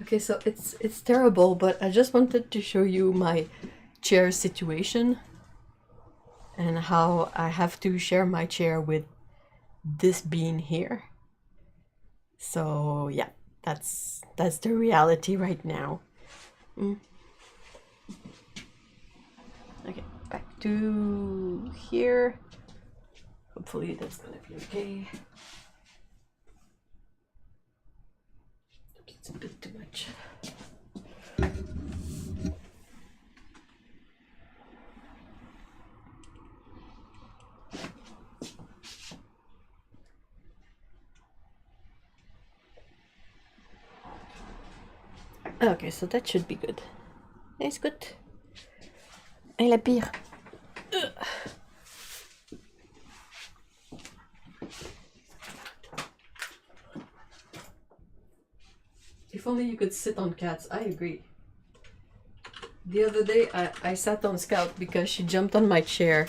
Okay, so it's terrible, but I just wanted to show you my chair situation and how I have to share my chair with this being here. So yeah, that's the reality right now. Okay, back to here. Hopefully that's gonna be okay. It's a bit too much. Okay, so that should be good. It's good. Et la pire. If only you could sit on cats, I agree. The other day I sat on Scout because she jumped on my chair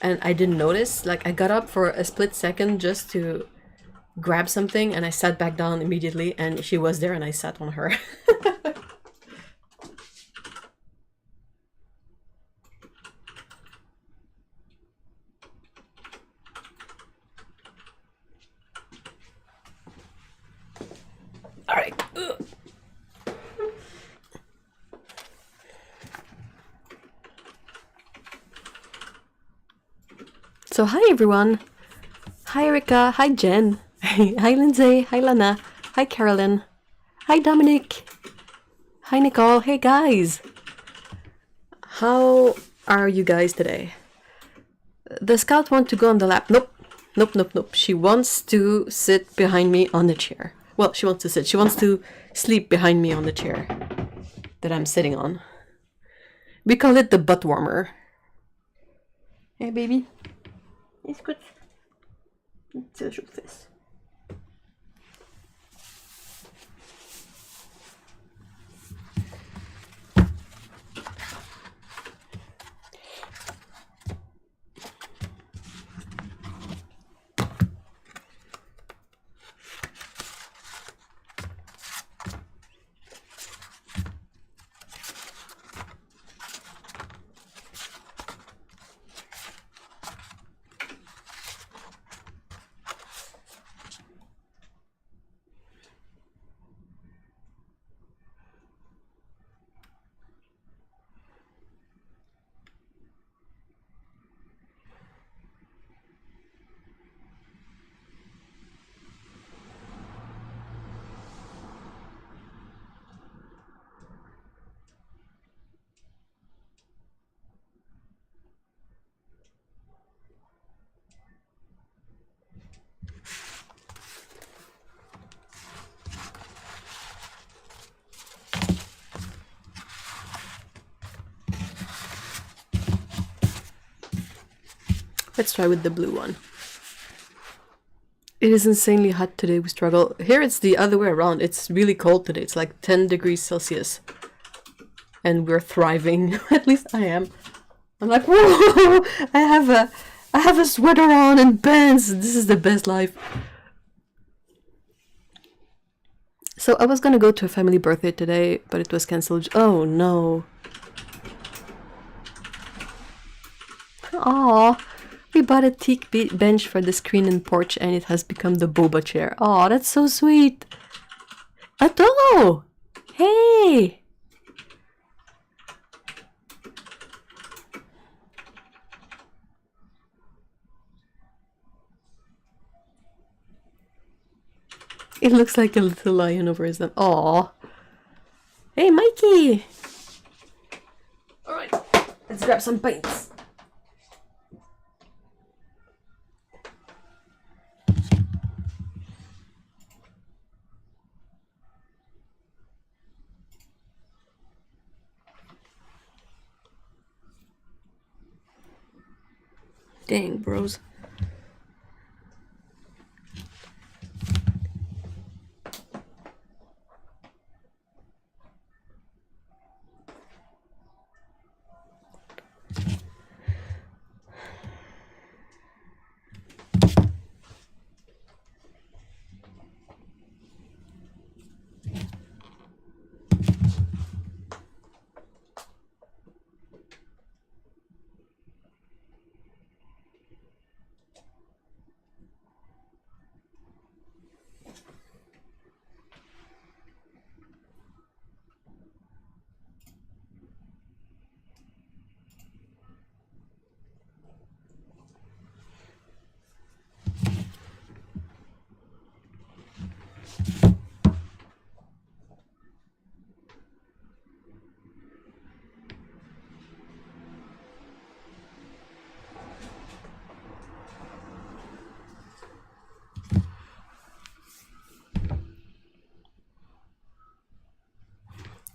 and I didn't notice. Like, I got up for a split second just to grab something and I sat back down immediately and she was there and I sat on her. All right. So hi everyone. Hi Erica. Hi Jen. Hi Lindsay. Hi Lana. Hi Carolyn. Hi Dominic. Hi Nicole. Hey guys. How are you guys today? The scout wants to go on the lap. Nope. Nope, nope, nope. She wants to sit behind me on the chair. Well, she wants to sit. She wants to sleep behind me on the chair that I'm sitting on. We call it the butt warmer. Hey, baby. Écoute. C'est chaud-fesse. Let's try with the blue one. It is insanely hot today. We struggle. Here it's the other way around. It's really cold today. It's like 10 degrees Celsius. And we're thriving. At least I am. I'm like, whoa! I have a sweater on and pants. This is the best life. So I was gonna go to a family birthday today, but it was cancelled. Oh no. Aww. We bought a teak bench for the screen and porch and it has become the boba chair. Aw, that's so sweet. Ato! Hey! It looks like a little lion over his lap. Aw. Hey, Mikey! Alright, let's grab some paints. Dang, bros.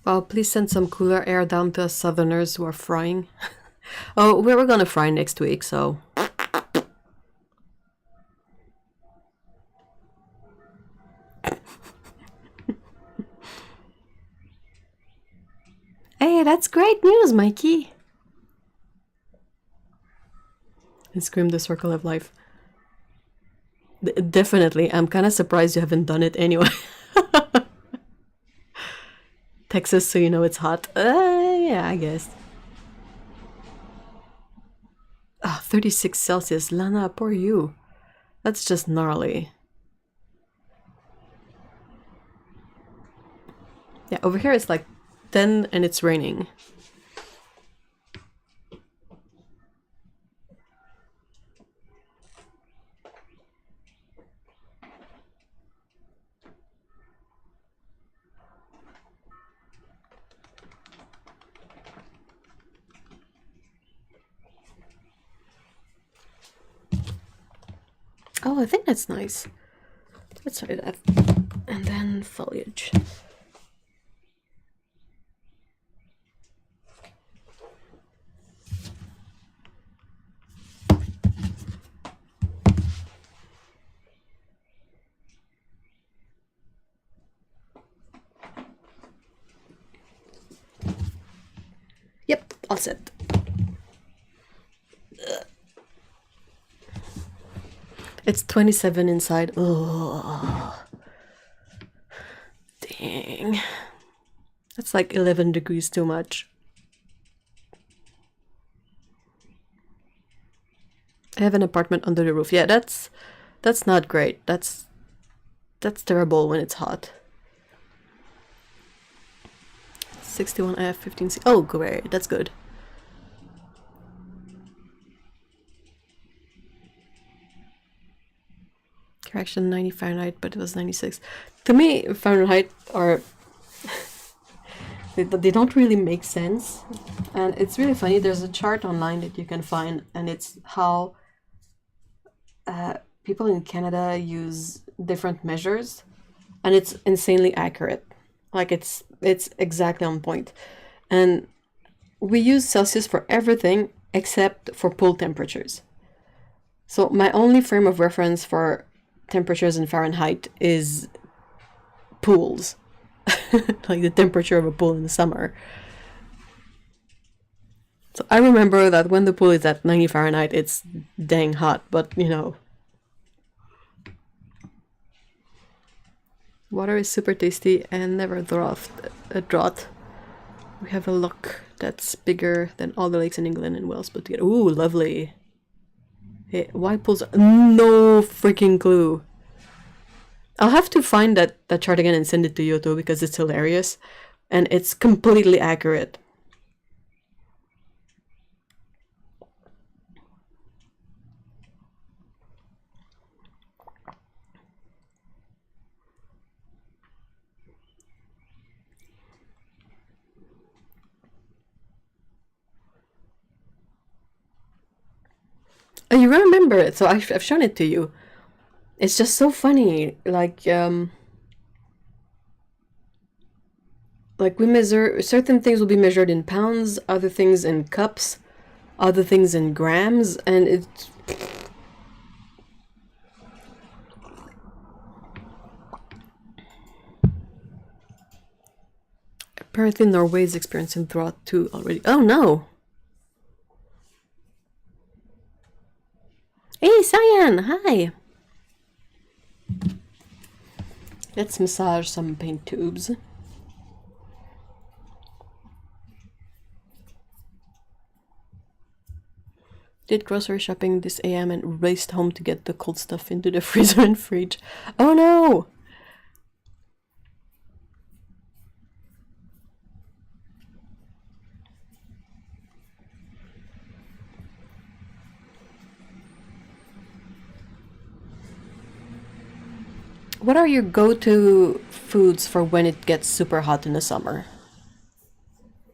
Oh, please send some cooler air down to us southerners who are frying. Oh, we were gonna fry next week, so... Hey, that's great news, Mikey! And scream the circle of life. Definitely, I'm kind of surprised you haven't done it anyway. Texas, so you know it's hot. Yeah, I guess. Ah, 36 Celsius. Lana, poor you. That's just gnarly. Yeah, over here it's like 10 and it's raining. Oh, I think that's nice. Let's try that. And then foliage. Yep, all set. It's 27 inside. Oh, dang. That's like 11 degrees too much. I have an apartment under the roof. Yeah, that's not great. That's terrible when it's hot. 61, I have 15. Oh, great. That's good. Correction, 90 Fahrenheit, but it was 96. To me, Fahrenheit are... they don't really make sense. And it's really funny. There's a chart online that you can find, and it's how people in Canada use different measures, and it's insanely accurate. Like it's exactly on point. And we use Celsius for everything except for pool temperatures. So my only frame of reference for temperatures in Fahrenheit is pools. Like the temperature of a pool in the summer. So I remember that when the pool is at 90 Fahrenheit, it's dang hot, but you know. Water is super tasty and never a drought. We have a loch that's bigger than all the lakes in England and Wales put together. Ooh, lovely. Hey, why pools? No freaking clue. I'll have to find that chart again and send it to you too, because it's hilarious. And it's completely accurate. Oh, you remember it, so I've shown it to you. It's just so funny, like we measure, certain things will be measured in pounds, other things in cups, other things in grams, and it's... Apparently Norway is experiencing drought too already. Oh no! Hey, Cyan! Hi! Let's massage some paint tubes. Did grocery shopping this AM and raced home to get the cold stuff into the freezer and fridge. Oh no! What are your go-to foods for when it gets super hot in the summer?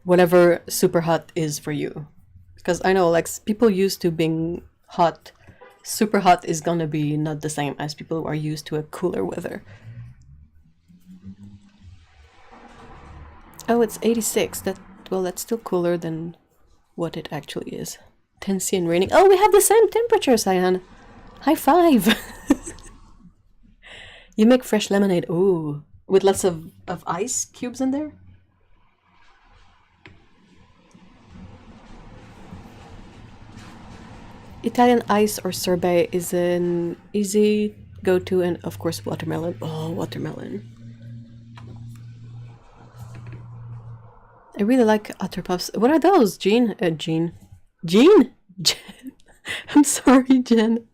Whatever super hot is for you. Because I know, like, people used to being hot, super hot is gonna be not the same as people who are used to a cooler weather. Oh, it's 86. That's still cooler than what it actually is. 10C and raining. Oh, we have the same temperature, Cyan. High five. You make fresh lemonade. Ooh, with lots of ice cubes in there? Italian ice or sorbet is an easy go-to, and of course watermelon. Oh, watermelon. I really like Otter Puffs. What are those, Jean? Jean? Jean? I'm sorry, Jen.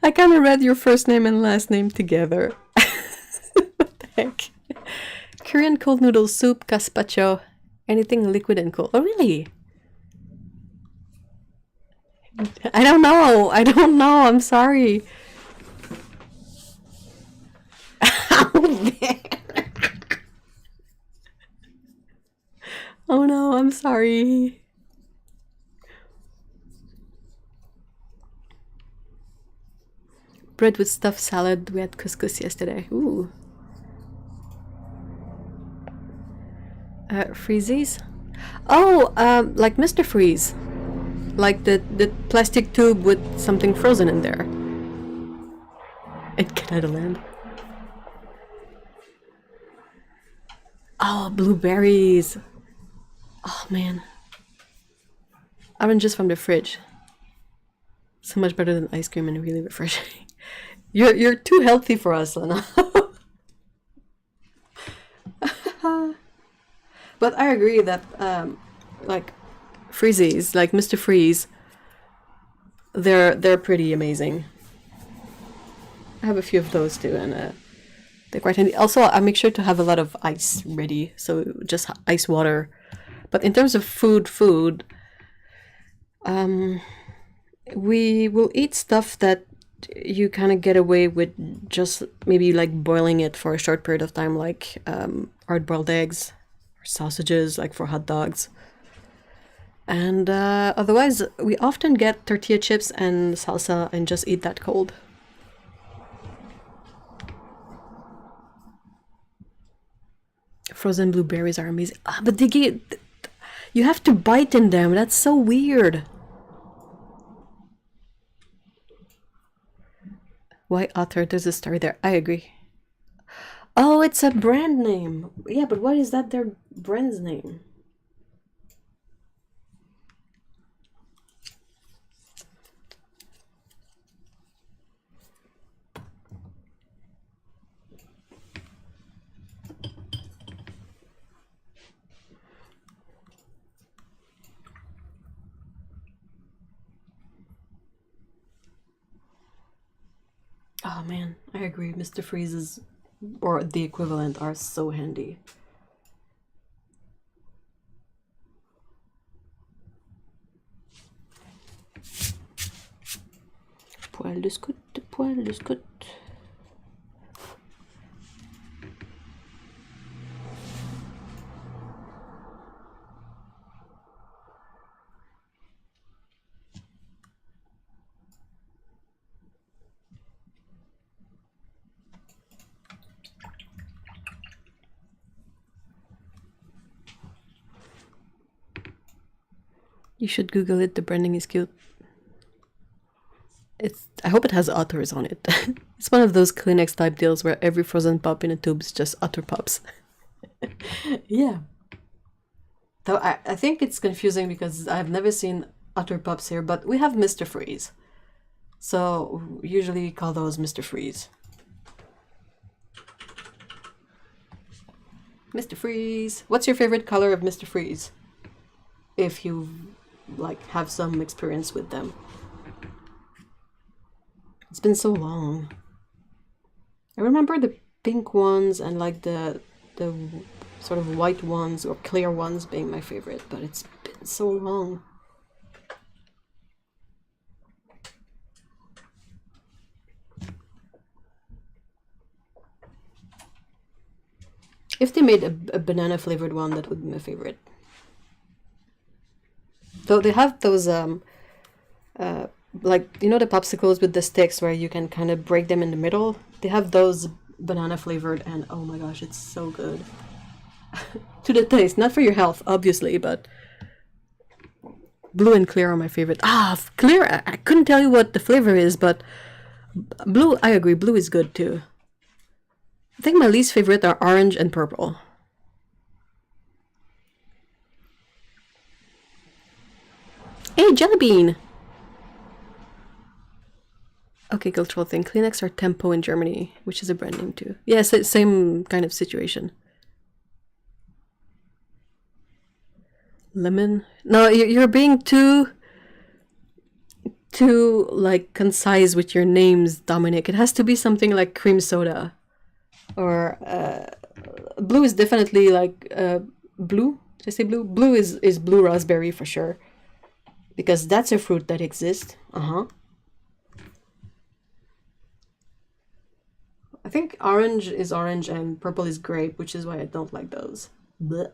I kind of read your first name and last name together. What the heck? Korean cold noodle soup, gazpacho, anything liquid and cold. Oh, really? I don't know. I don't know. I'm sorry. Oh no, I'm sorry. Bread with stuffed salad. We had couscous yesterday. Ooh. Freezies? Oh, like Mr. Freeze. Like the plastic tube with something frozen in there. In Canada Land. Oh, blueberries. Oh man. Oranges from the fridge. So much better than ice cream and really refreshing. You're too healthy for us, Lena. But I agree that like freezies, like Mr. Freeze, they're pretty amazing. I have a few of those too, and they're quite handy. Also, I make sure to have a lot of ice ready, so just ice water. But in terms of food, we will eat stuff that you kind of get away with just maybe like boiling it for a short period of time, like hard-boiled eggs or sausages, like for hot dogs. And otherwise, we often get tortilla chips and salsa and just eat that cold. Frozen blueberries are amazing. But you have to bite in them. That's so weird. Why Otter? There's a story there. I agree. Oh, it's a brand name. Yeah, but why is that their brand's name? Oh man, I agree. Mr. Freeze's or the equivalent are so handy. Poil de scout, poil de scout. You should Google it. The branding is cute. I hope it has otters on it. It's one of those Kleenex type deals where every frozen pop in a tube is just otter pops. Yeah. Though I think it's confusing because I've never seen otter pops here, but we have Mr. Freeze. So we usually call those Mr. Freeze. Mr. Freeze. What's your favorite color of Mr. Freeze? If you like have some experience with them. It's been so long. I remember the pink ones and like the sort of white ones or clear ones being my favorite, but it's been so long. If they made a banana flavored one, that would be my favorite. Though they have those like, you know, the popsicles with the sticks where you can kind of break them in the middle? They have those banana flavored, and oh my gosh, it's so good. To the taste, not for your health, obviously, but blue and clear are my favorite. Clear, I couldn't tell you what the flavor is, but blue, I agree, blue is good too. I think my least favorite are orange and purple. Hey, Jellybean! Okay, cultural thing. Kleenex or Tempo in Germany, which is a brand name too. Yes, same kind of situation. Lemon? No, you're being too like concise with your names, Dominic. It has to be something like cream soda or blue is definitely like blue. Did I say blue? Blue is blue raspberry for sure, because that's a fruit that exists. I think orange is orange and purple is grape, which is why I don't like those. Blech.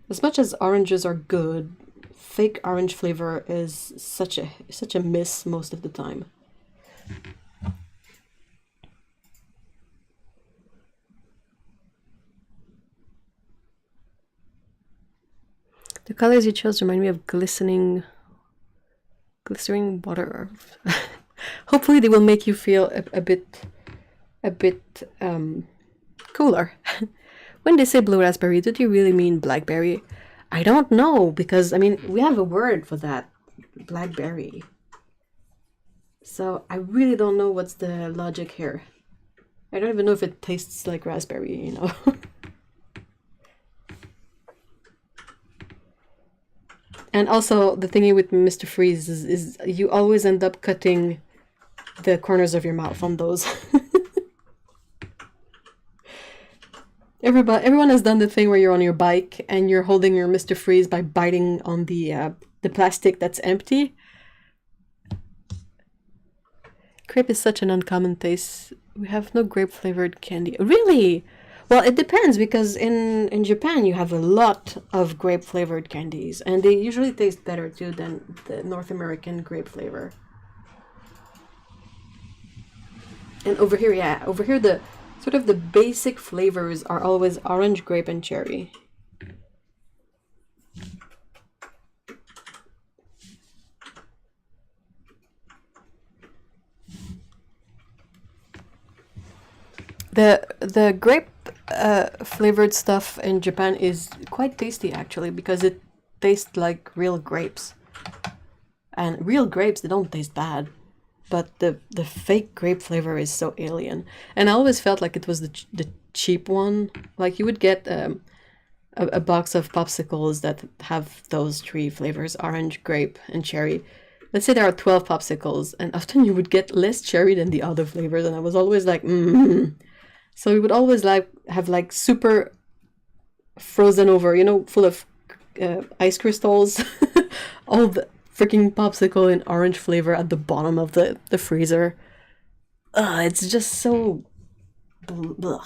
As much as oranges are good, fake orange flavor is such a miss most of the time. The colors you chose remind me of glistening water. Hopefully they will make you feel a bit cooler. When they say blue raspberry, did you really mean blackberry? I don't know, because I mean we have a word for that, blackberry. So I really don't know what's the logic here. I don't even know if it tastes like raspberry, you know. And also the thingy with Mr. Freeze is you always end up cutting the corners of your mouth on those. Everyone has done the thing where you're on your bike and you're holding your Mr. Freeze by biting on the plastic that's empty. Grape is such an uncommon taste. We have no grape flavored candy. Really? Well, it depends, because in Japan you have a lot of grape flavored candies, and they usually taste better too than the North American grape flavor. And over here, yeah, over here the sort of the basic flavors are always orange, grape, and cherry. The grape flavored stuff in Japan is quite tasty actually, because it tastes like real grapes. And real grapes, they don't taste bad, but the fake grape flavor is so alien. And I always felt like it was the cheap one. Like you would get a box of popsicles that have those three flavors: orange, grape, and cherry. Let's say there are 12 popsicles, and often you would get less cherry than the other flavors, and I was always like, So we would always have like super frozen over, you know, full of ice crystals, all the freaking popsicle in orange flavor at the bottom of the freezer. It's just so blah.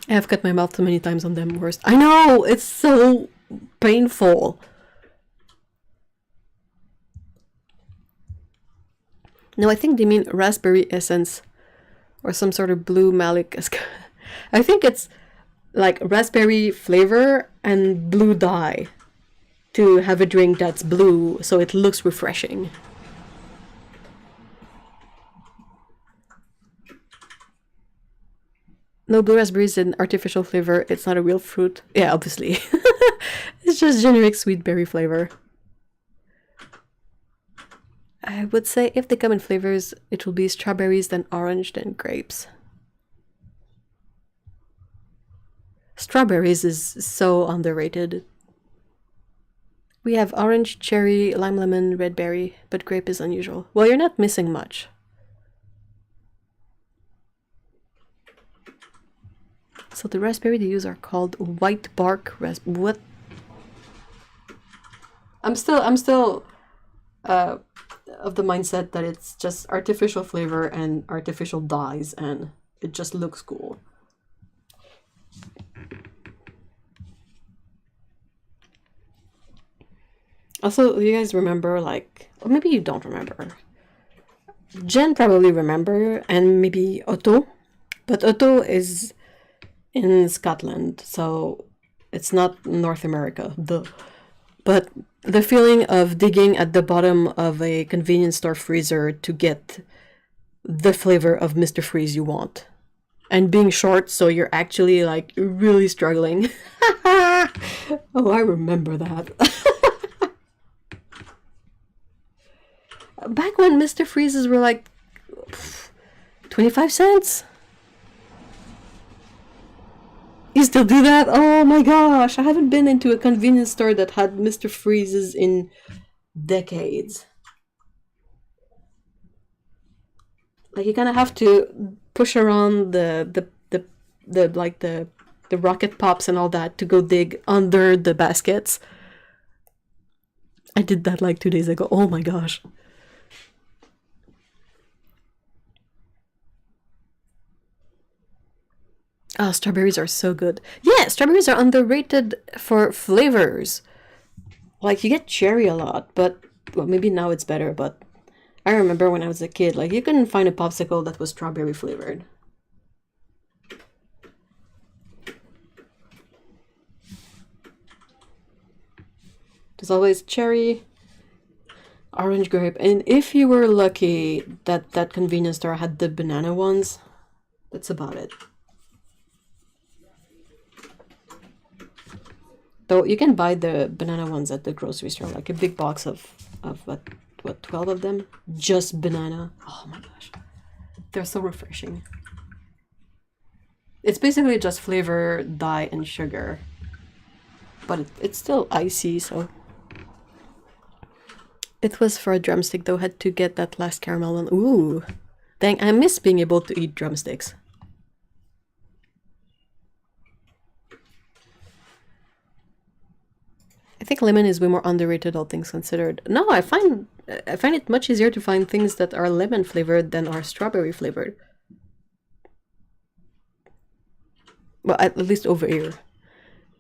I have cut my mouth too many times on them worst. I know, it's so painful. No, I think they mean raspberry essence or some sort of blue malic. I think it's like raspberry flavor and blue dye to have a drink that's blue so it looks refreshing. No, blue raspberry is an artificial flavor. It's not a real fruit. Yeah, obviously. It's just generic sweet berry flavor. I would say if they come in flavors, it will be strawberries, then orange, then grapes. Strawberries is so underrated. We have orange, cherry, lime lemon, red berry, but grape is unusual. Well, you're not missing much. So the raspberry they use are called white bark raspberry. What? I'm still of the mindset that it's just artificial flavor and artificial dyes, and it just looks cool. Also, you guys remember, like, or maybe you don't remember. Jen probably remember, and maybe Otto, but Otto is in Scotland, so it's not North America, duh. But the feeling of digging at the bottom of a convenience store freezer to get the flavor of Mr. Freeze you want, and being short, so you're actually like really struggling. Oh, I remember that. Back when Mr. Freezes were like 25 cents. You still do that? Oh my gosh, I haven't been into a convenience store that had Mr. Freezes in decades. Like you kind of have to push around the rocket pops and all that to go dig under the baskets. I did that like 2 days ago. Oh my gosh. Oh, strawberries are so good. Yeah, strawberries are underrated for flavors. Like you get cherry a lot, but well, maybe now it's better, but I remember when I was a kid, like you couldn't find a popsicle that was strawberry flavored. There's always cherry, orange grape, and if you were lucky that convenience store had the banana ones, that's about it. Though you can buy the banana ones at the grocery store, like a big box of what 12 of them, just banana. Oh my gosh, they're so refreshing. It's basically just flavor, dye, and sugar, but it's still icy, so. It was for a drumstick though. Had to get that last caramel one. Ooh, dang! I miss being able to eat drumsticks. I think lemon is way more underrated, all things considered. No, I find it much easier to find things that are lemon flavored than are strawberry flavored. Well, at least over here.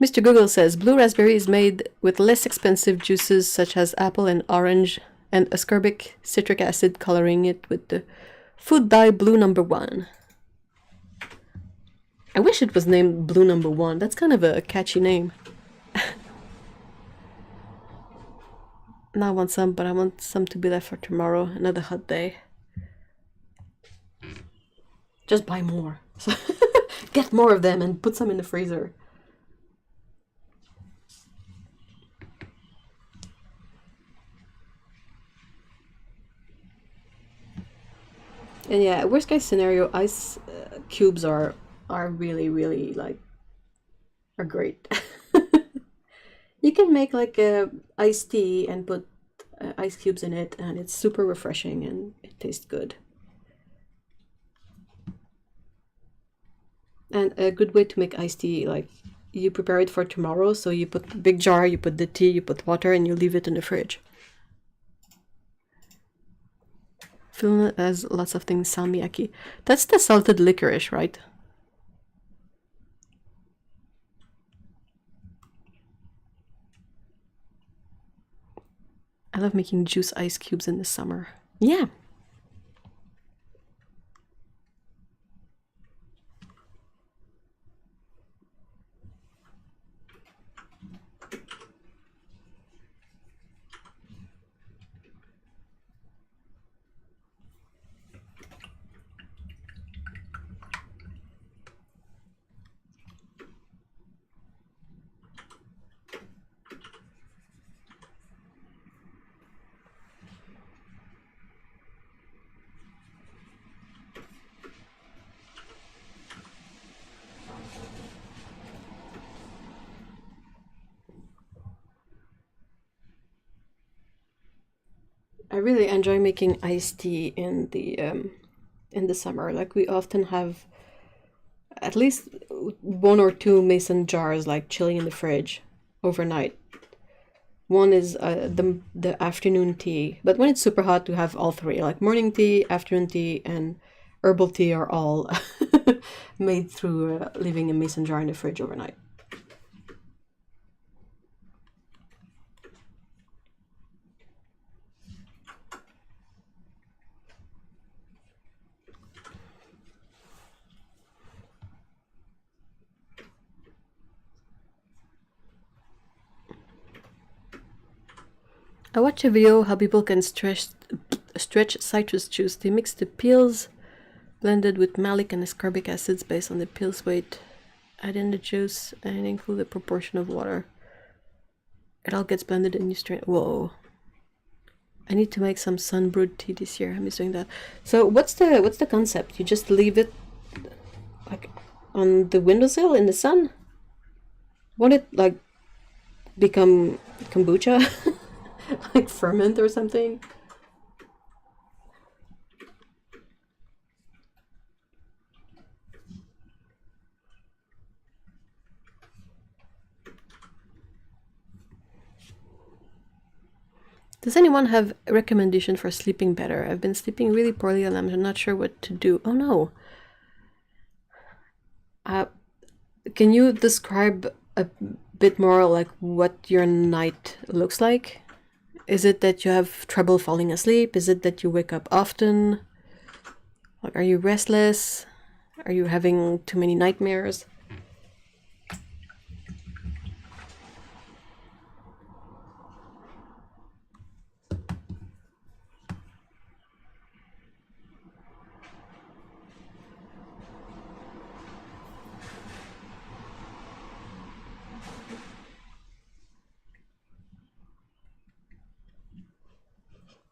Mr. Google says blue raspberry is made with less expensive juices such as apple and orange and ascorbic citric acid, coloring it with the food dye blue number 1. I wish it was named blue number 1. That's kind of a catchy name. Now I want some, but I want some to be left for tomorrow, another hot day. Just buy more. Get more of them and put some in the freezer. And yeah, worst case scenario, ice cubes are really like are great. You can make like a iced tea and put ice cubes in it, and it's super refreshing and it tastes good. And a good way to make iced tea, like you prepare it for tomorrow, so you put a big jar, you put the tea, you put water, and you leave it in the fridge. Finland has lots of things salmiakki. That's the salted licorice, right? I love making juice ice cubes in the summer. Yeah. I really enjoy making iced tea in the summer. Like we often have at least 1 or 2 mason jars like chilling in the fridge overnight. One is the afternoon tea, but when it's super hot, we have all 3, like morning tea, afternoon tea, and herbal tea are all made through leaving a mason jar in the fridge overnight. I watched a video how people can stretch citrus juice. They mix the peels blended with malic and ascorbic acids based on the peel's weight. Add in the juice and include a proportion of water. It all gets blended and you strain. Whoa! I need to make some sun-brewed tea this year. I miss doing that. So what's the concept? You just leave it like on the windowsill in the sun? Won't it like become kombucha? Like ferment or something? Does anyone have a recommendation for sleeping better? I've been sleeping really poorly and I'm not sure what to do. Oh no. Can you describe a bit more like what your night looks like? Is it that you have trouble falling asleep? Is it that you wake up often? Like, are you restless? Are you having too many nightmares?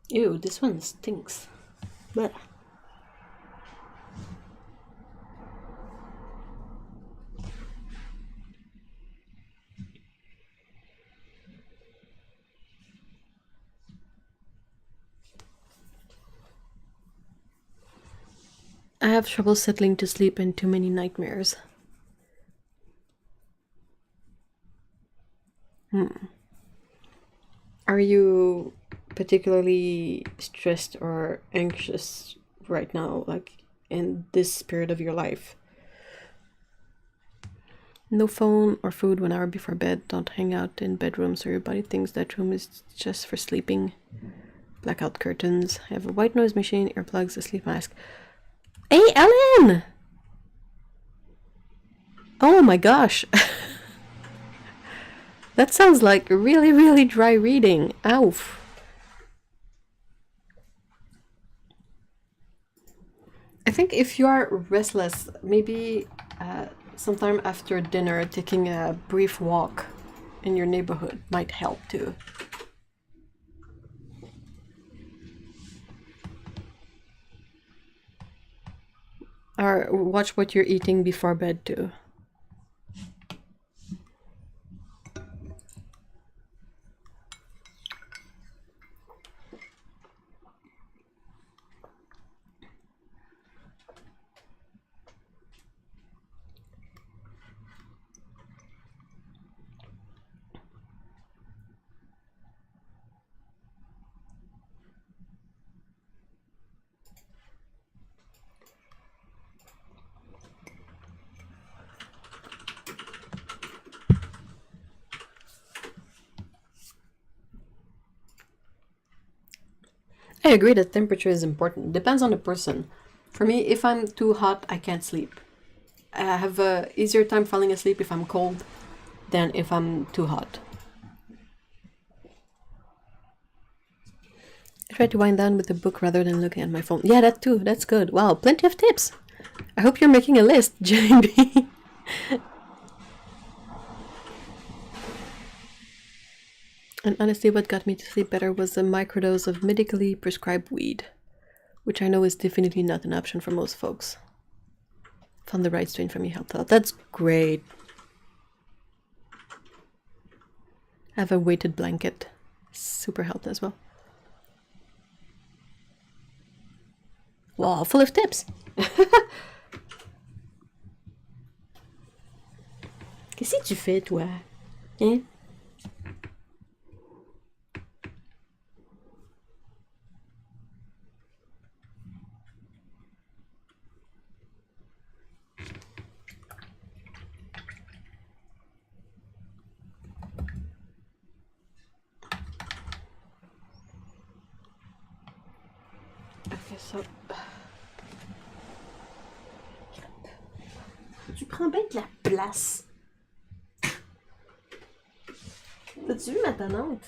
Ew, this one stinks. But I have trouble settling to sleep and too many nightmares. Are you particularly stressed or anxious right now, like in this period of your life? No phone or food 1 hour before bed. Don't hang out in bedrooms or your body thinks that room is just for sleeping. Blackout curtains. I have a white noise machine, earplugs, a sleep mask. Hey, Ellen! Oh my gosh. That sounds like really, really dry reading. Oof. I think if you are restless, maybe sometime after dinner, taking a brief walk in your neighborhood might help too. Or watch what you're eating before bed too. I agree that temperature is important. Depends on the person. For me, if I'm too hot, I can't sleep. I have a easier time falling asleep if I'm cold than if I'm too hot. I try to wind down with a book rather than looking at my phone. Yeah, that too. That's good. Wow, plenty of tips. I hope you're making a list, JB. And honestly, what got me to sleep better was a microdose of medically prescribed weed, which I know is definitely not an option for most folks. Found the right strain for me, helped out. That's great. I have a weighted blanket. Super helped as well. Wow, full of tips. Qu'est-ce que tu fais, toi? Hein? Ok, ça. Tu prends bien de la place. T'as-tu vu ma tannante?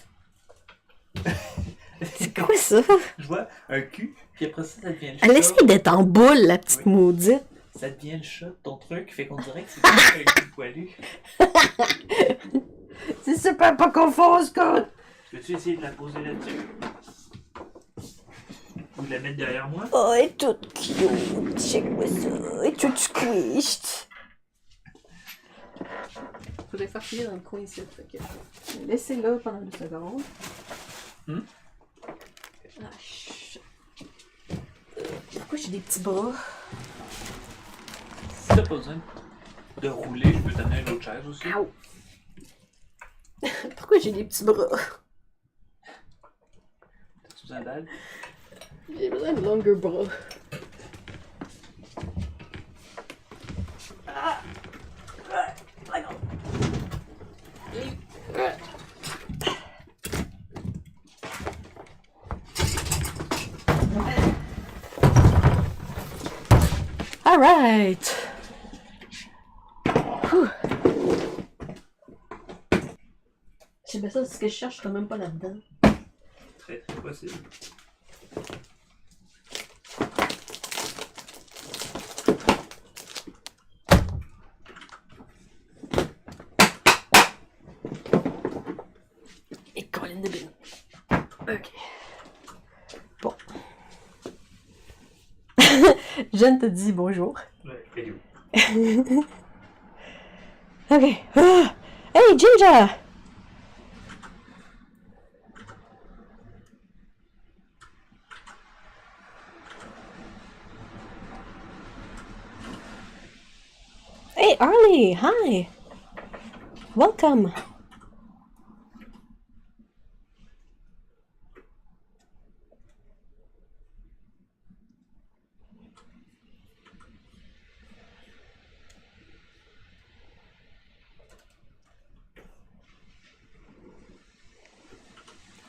C'est quoi ça? Je vois un cul, puis après ça, ça devient le chat. Elle essaie d'être en boule, la petite maudite. Ça devient le chat de ton truc, fait qu'on dirait que c'est un cul poilu. C'est super pas confort, Scott. Peux-tu essayer de la poser là-dessus? Ou de la mettre derrière moi? Oh, elle est toute cute. Check-moi ça. Elle est toute squished. Faudrait faire filer dans le coin ici. Laissez-la pendant 2 secondes. Ah, shit. Pourquoi j'ai des petits bras? Si t'as pas besoin de rouler, je peux t'amener une autre chaise aussi. Ow. Pourquoi j'ai des petits bras? besoin d'aide? J'ai besoin de longer bras. All right. Je sais pas ça, ce que je cherche, je serais même pas là-dedans. Très très possible. Et Colin de bin. Ok. Bon. Jeanne te dit bonjour. Ouais, elle est où? Ok. Ah. Hey, Ginger! Hey, Arlie! Hi! Welcome!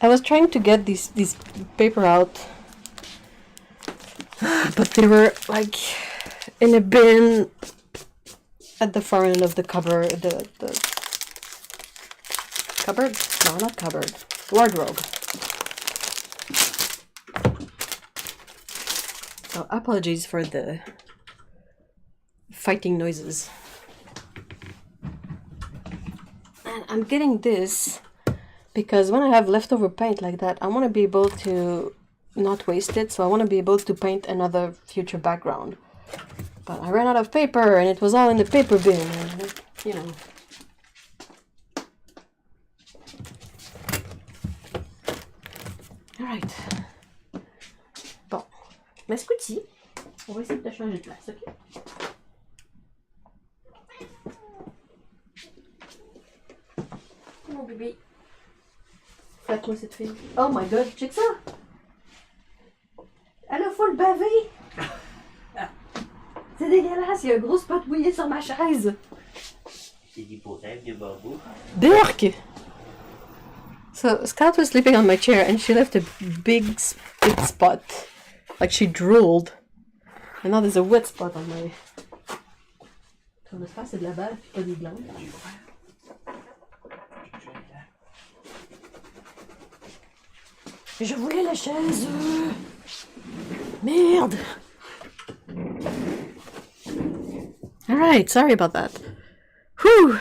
I was trying to get these paper out, but they were like in a bin at the far end of the cupboard. The cupboard? No, not cupboard. Wardrobe. So apologies for the fighting noises. And I'm getting this because when I have leftover paint like that, I want to be able to not waste it, so I want to be able to paint another future background. But I ran out of paper and it was all in the paper bin, and, you know. Alright. Bon. Mais ce coup-ci, on va essayer de changer de place, ok? Mon bébé. Faites-moi cette fille. Oh my god, check ça! Elle a full bavé! C'est dégueulasse, il y a un gros spot mouillé sur ma chaise! C'est dit pour rêve de barbeau. Dirk! So, Scout was sleeping on my chair and she left a big spot. Like she drooled. And now there's a wet spot on my... Ton espace, c'est de la bave, pas des glandes. Je voulais la chaise! Merde! Alright, sorry about that. Whew!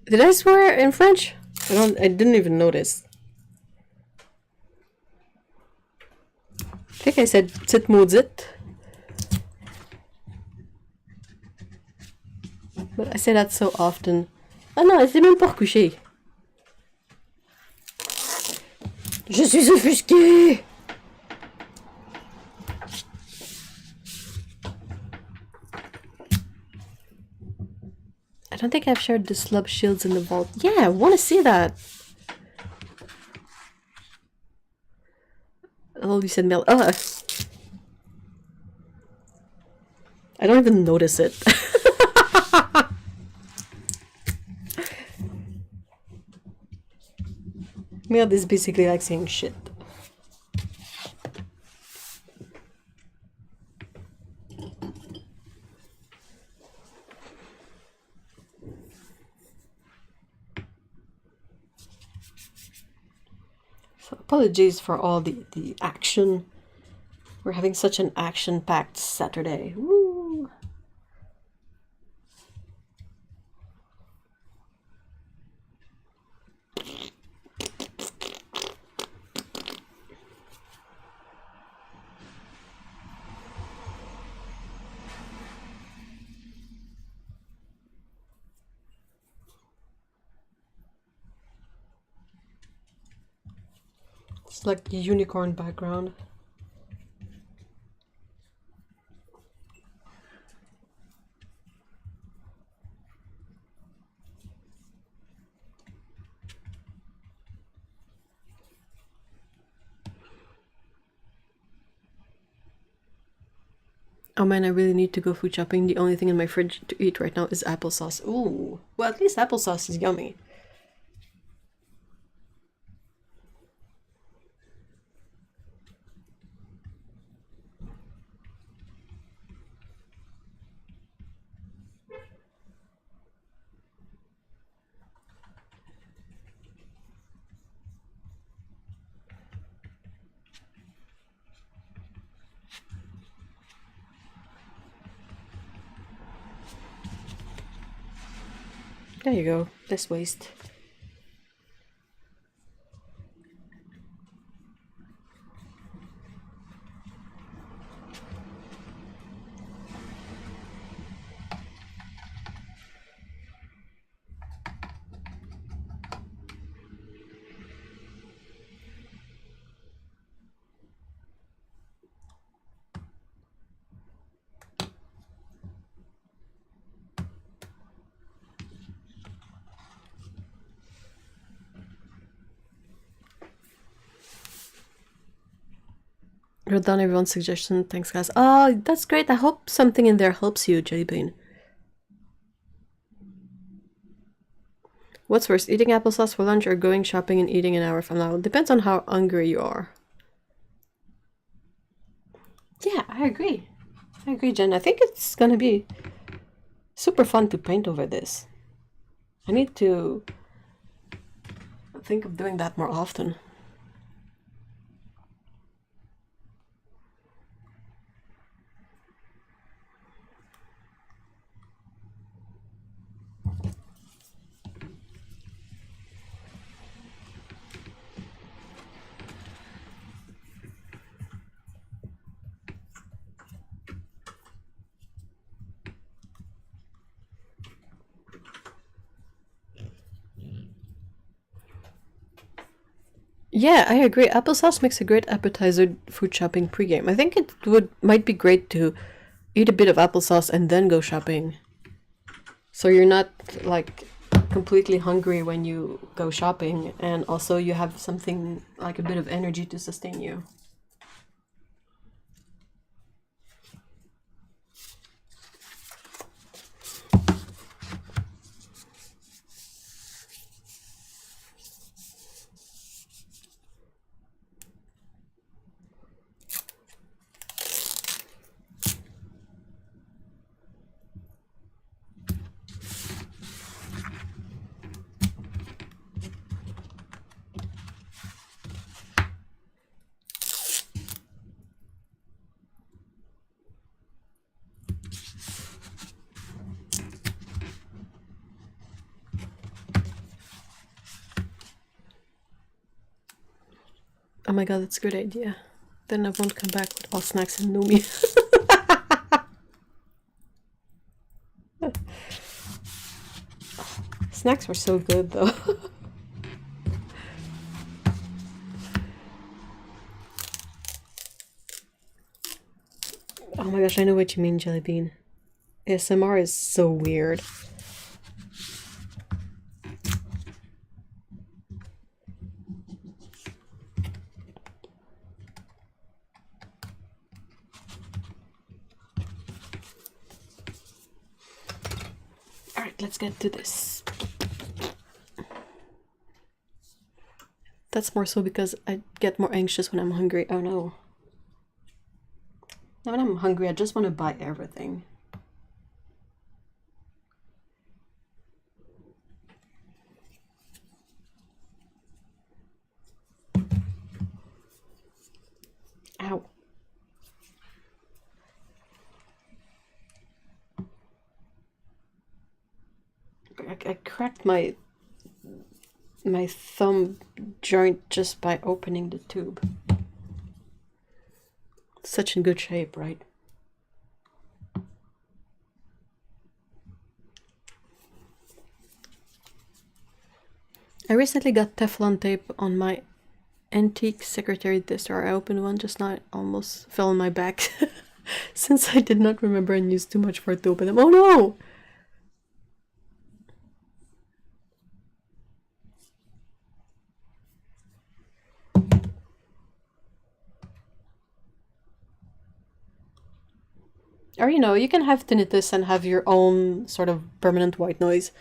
Did I swear in French? I didn't even notice. I think I said petite maudite. But I say that so often. Ah non, elle s'est même pas recouchée. Je suis offusquée! I don't think I've shared the slub shields in the vault. Yeah, I want to see that. Oh, you said mail. Oh, I don't even notice it. Mail is basically like saying shit. So apologies for all the action. We're having such an action-packed Saturday. Woo! It's like a unicorn background. Oh man, I really need to go food shopping. The only thing in my fridge to eat right now is applesauce. Ooh, well, at least applesauce is yummy. There you go. Less waste. Wrote down everyone's suggestion. Thanks, guys. Oh, that's great. I hope something in there helps you, Jellybean. What's worse, eating applesauce for lunch or going shopping and eating an hour from now? Depends on how hungry you are. Yeah, I agree. I agree, Jen. I think it's gonna be super fun to paint over this. I need to think of doing that more often. Yeah, I agree. Applesauce makes a great appetizer food shopping pregame. I think it might be great to eat a bit of applesauce and then go shopping. So you're not like completely hungry when you go shopping, and also you have something like a bit of energy to sustain you. Oh my god, that's a good idea. Then I won't come back with all snacks and Numi. Snacks were so good though. Oh my gosh, I know what you mean, Jellybean. ASMR is so weird. Alright, let's get to this. That's more so because I get more anxious when I'm hungry. Oh no. Now when I'm hungry, I just want to buy everything. Ow. I cracked my thumb joint just by opening the tube. Such in good shape, right? I recently got Teflon tape on my antique secretary this, or I opened one just now. It almost fell on my back since I did not remember and used too much for it to open them. Oh no! Or you can have tinnitus and have your own sort of permanent white noise.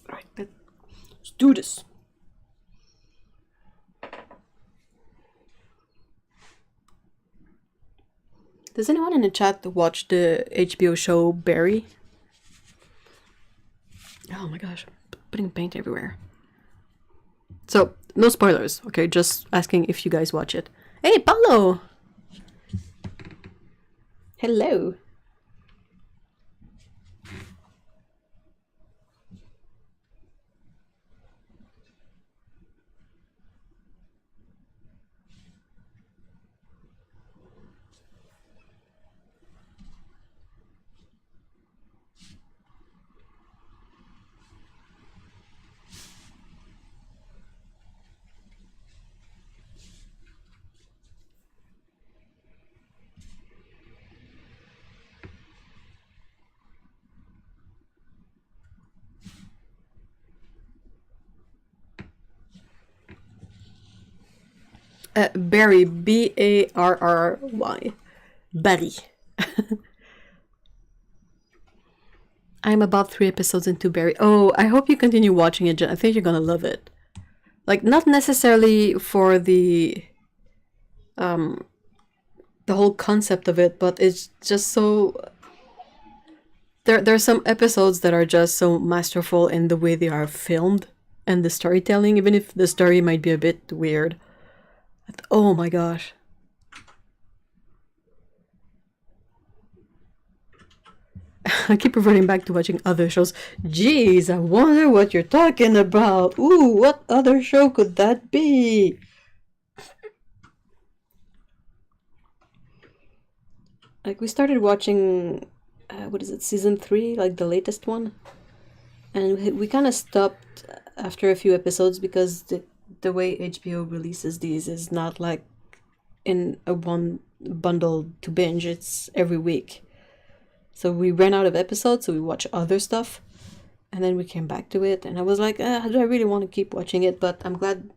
Alright, let's do this. Does anyone in the chat watch the HBO show Barry? Oh my gosh, putting paint everywhere. So, no spoilers, okay? Just asking if you guys watch it. Hey, Paulo! Hello. Barry, Barry. Barry. I'm about 3 episodes into Barry. Oh, I hope you continue watching it, Jen. I think you're gonna love it. Like, not necessarily for the whole concept of it, but it's just so... There's some episodes that are just so masterful in the way they are filmed and the storytelling, even if the story might be a bit weird. But, oh my gosh. I keep reverting back to watching other shows. Jeez, I wonder what you're talking about. Ooh, what other show could that be? Like, we started watching, what is it, season 3, like the latest one? And we kind of stopped after a few episodes because the way HBO releases these is not like in a one bundle to binge, it's every week. So we ran out of episodes, so we watched other stuff, and then we came back to it, and I was like, do I really want to keep watching it? But I'm glad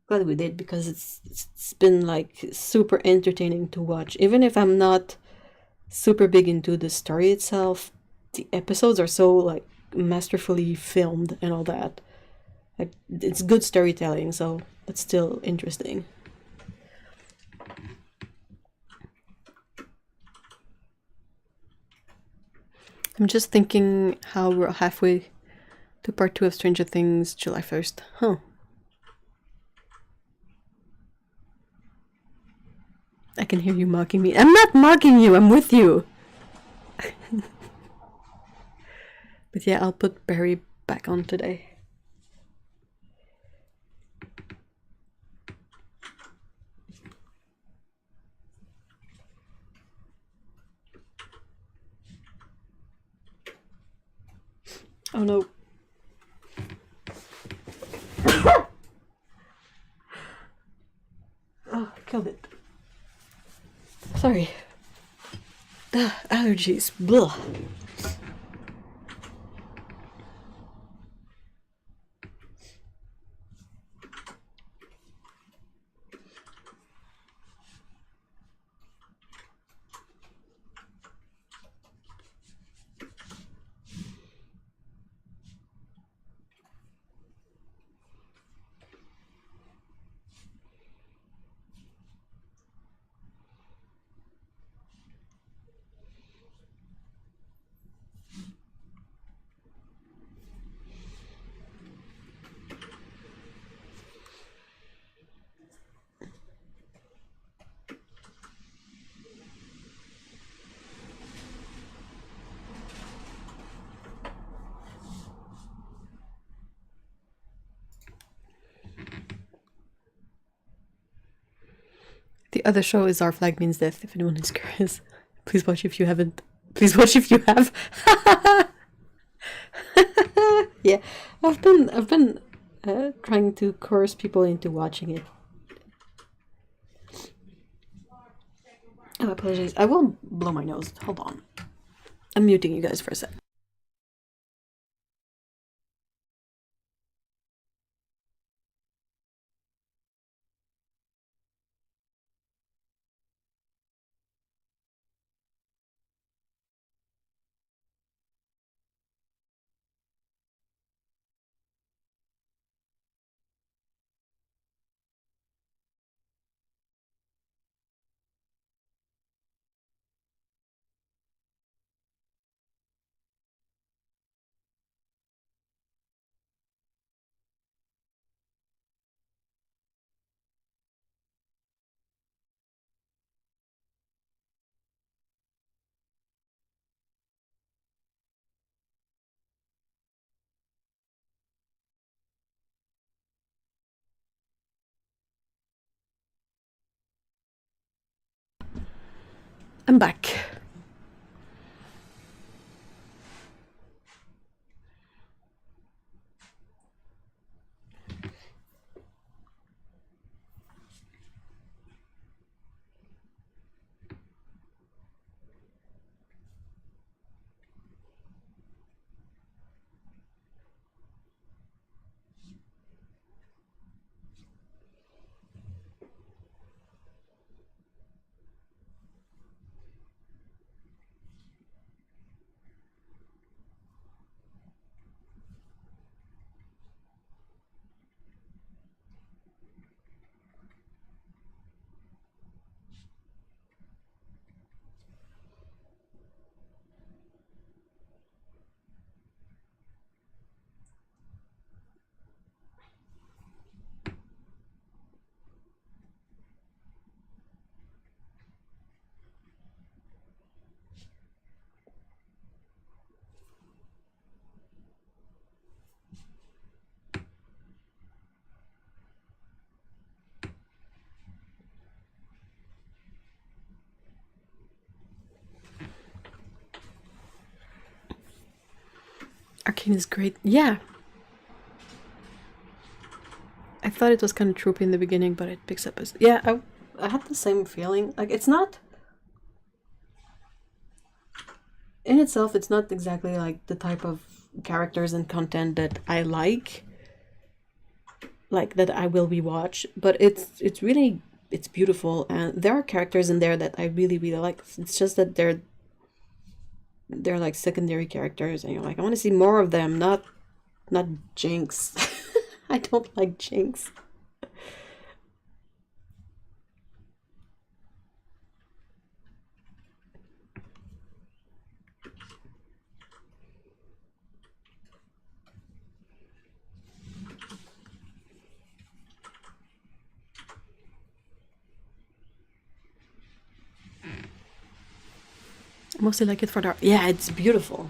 we did, because it's been like super entertaining to watch. Even if I'm not super big into the story itself, the episodes are so like masterfully filmed and all that. Like, it's good storytelling, so that's still interesting. I'm just thinking how we're halfway to part 2 of Stranger Things, July 1st. Huh. I can hear you mocking me. I'm not mocking you, I'm with you! But yeah, I'll put Barry back on today. Oh no. Oh, killed it. Sorry. Allergies. Blah. The other show is Our Flag Means Death, if anyone is curious. Please watch if you haven't. Please watch if you have. Yeah, I've been trying to coerce people into watching it. Oh, apologies. I will blow my nose. Hold on. I'm muting you guys for a sec. I'm back. Arcane is great. Yeah. I thought it was kind of troopy in the beginning, but it picks up as... Yeah, I had the same feeling. Like, it's not... In itself, it's not exactly like the type of characters and content that I like that I will rewatch, but it's really... It's beautiful, and there are characters in there that I really, really like. It's just that they're like secondary characters, and you're like, I want to see more of them, not Jinx. I don't like Jinx. I mostly like it for the... Yeah, it's beautiful.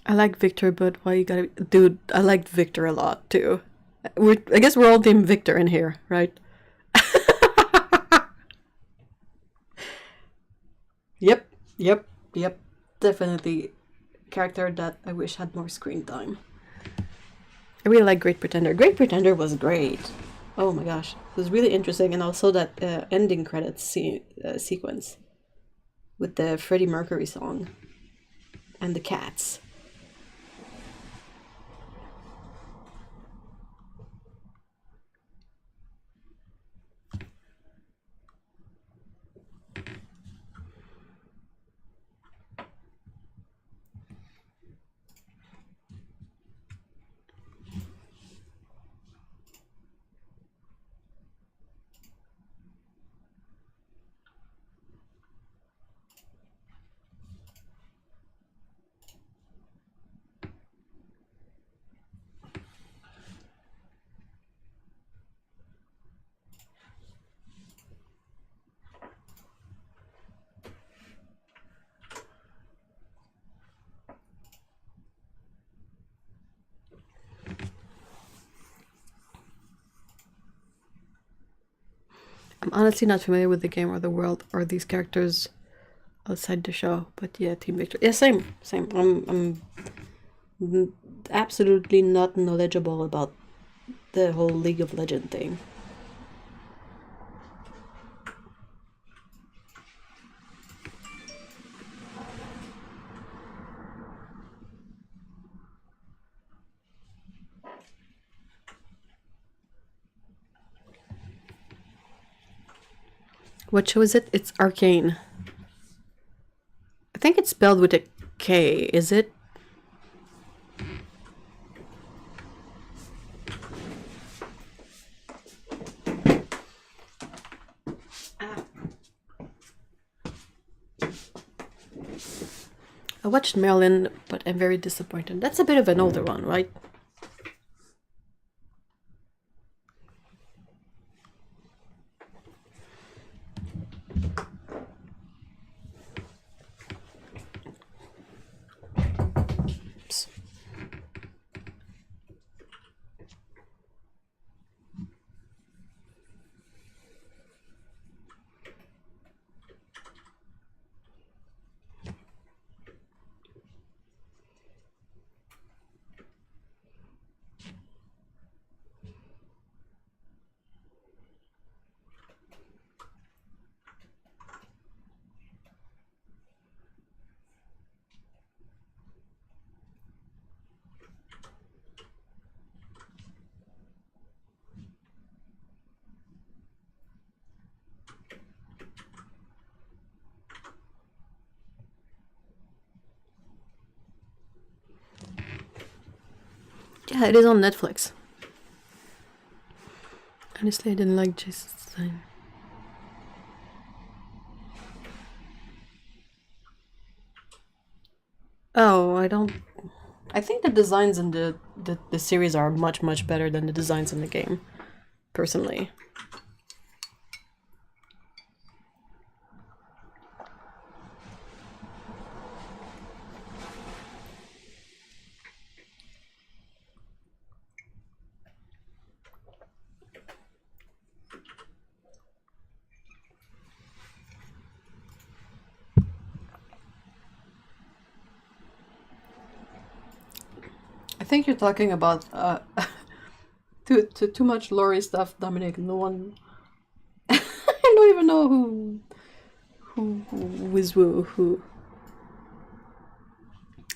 I like Victor, but why you gotta... Dude, I liked Victor a lot, too. I guess we're all Team Victor in here, right? Yep. Definitely character that I wish had more screen time. I really like Great Pretender. Great Pretender was great. Oh my gosh. It was really interesting, and also that ending credits sequence with the Freddie Mercury song and the cats. I'm honestly not familiar with the game or the world or these characters outside the show, but yeah, Team Victory. Yeah, same. I'm absolutely not knowledgeable about the whole League of Legends thing. What show is it? It's Arcane. I think it's spelled with a K, is it? I watched Merlin, but I'm very disappointed. That's a bit of an older one, right? Oops. Yeah, it is on Netflix. Honestly, I didn't like Jason's design. Oh, I don't... I think the designs in the series are much better than the designs in the game, personally. I think you're talking about too much Lori stuff, Dominic. No one... I don't even know who is who.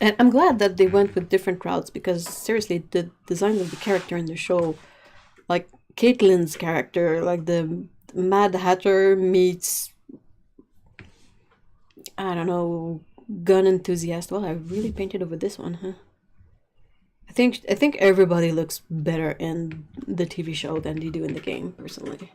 And I'm glad that they went with different crowds, because seriously, the design of the character in the show, like Caitlyn's character, like the Mad Hatter meets, I don't know, gun enthusiast. Well, I really painted over this one, huh? I think everybody looks better in the TV show than they do in the game, personally.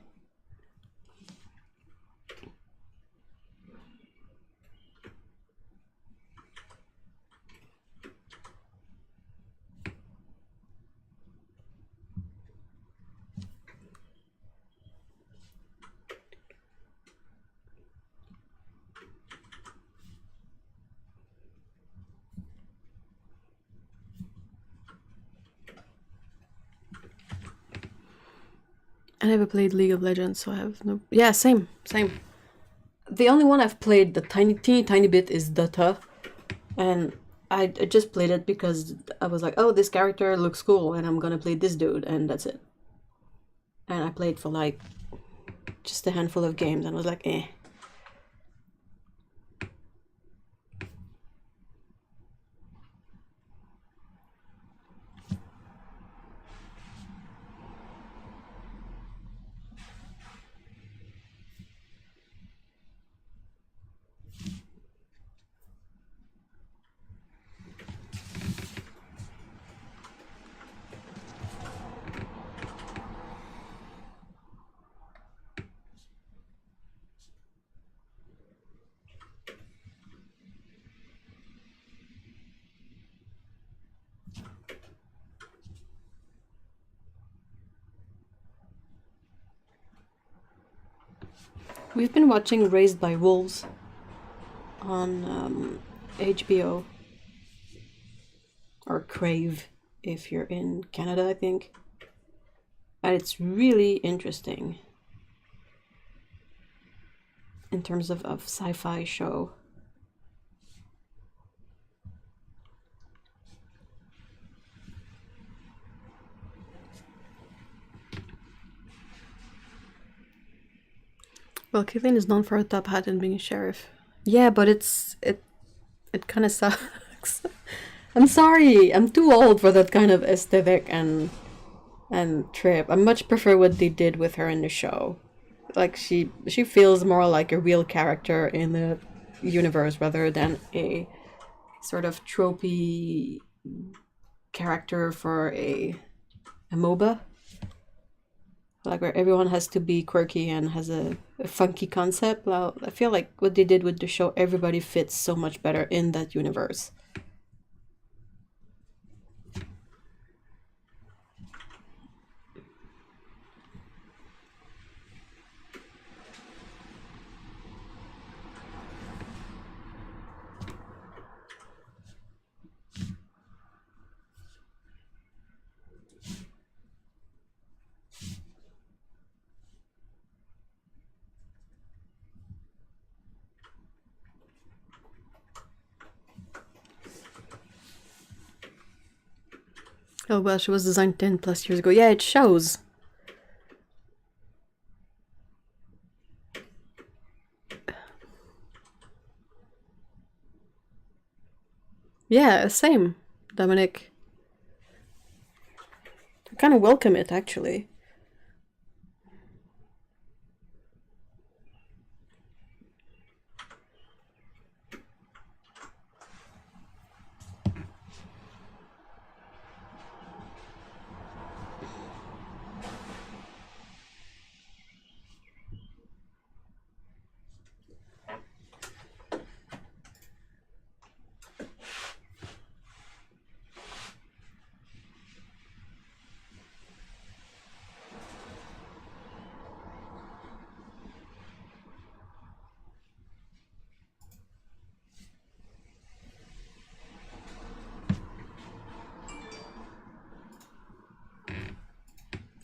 I never played League of Legends, so I have no... Yeah, same. The only one I've played the tiny bit is Dota, and I just played it because I was like, oh, this character looks cool, and I'm gonna play this dude, and that's it. And I played for like just a handful of games, and I was like, eh. We've been watching Raised by Wolves on HBO, or Crave if you're in Canada, I think. And it's really interesting. in terms of sci-fi show. Well, Caitlin is known for her top hat and being a sheriff. Yeah, but it kind of sucks. I'm sorry, I'm too old for that kind of aesthetic and trip. I much prefer what they did with her in the show. Like she feels more like a real character in the universe rather than a sort of tropey character for a MOBA. Like where everyone has to be quirky and has a funky concept. Well, I feel like what they did with the show, everybody fits so much better in that universe. Oh well, she was designed 10 plus years ago. Yeah, it shows. Yeah, same, Dominic. I kind of welcome it, actually.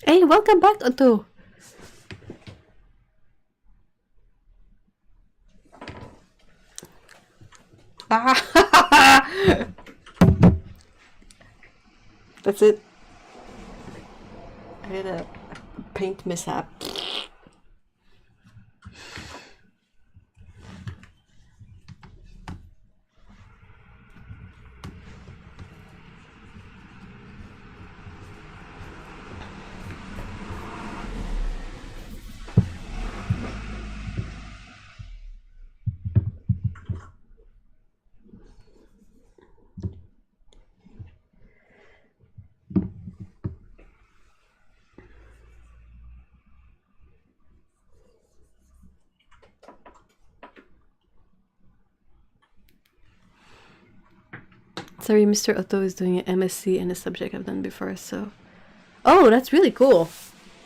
Hey, welcome back, Otto. That's it. I had a paint mishap. Sorry, Mr. Otto is doing an MSc in a subject I've done before, so... Oh, that's really cool.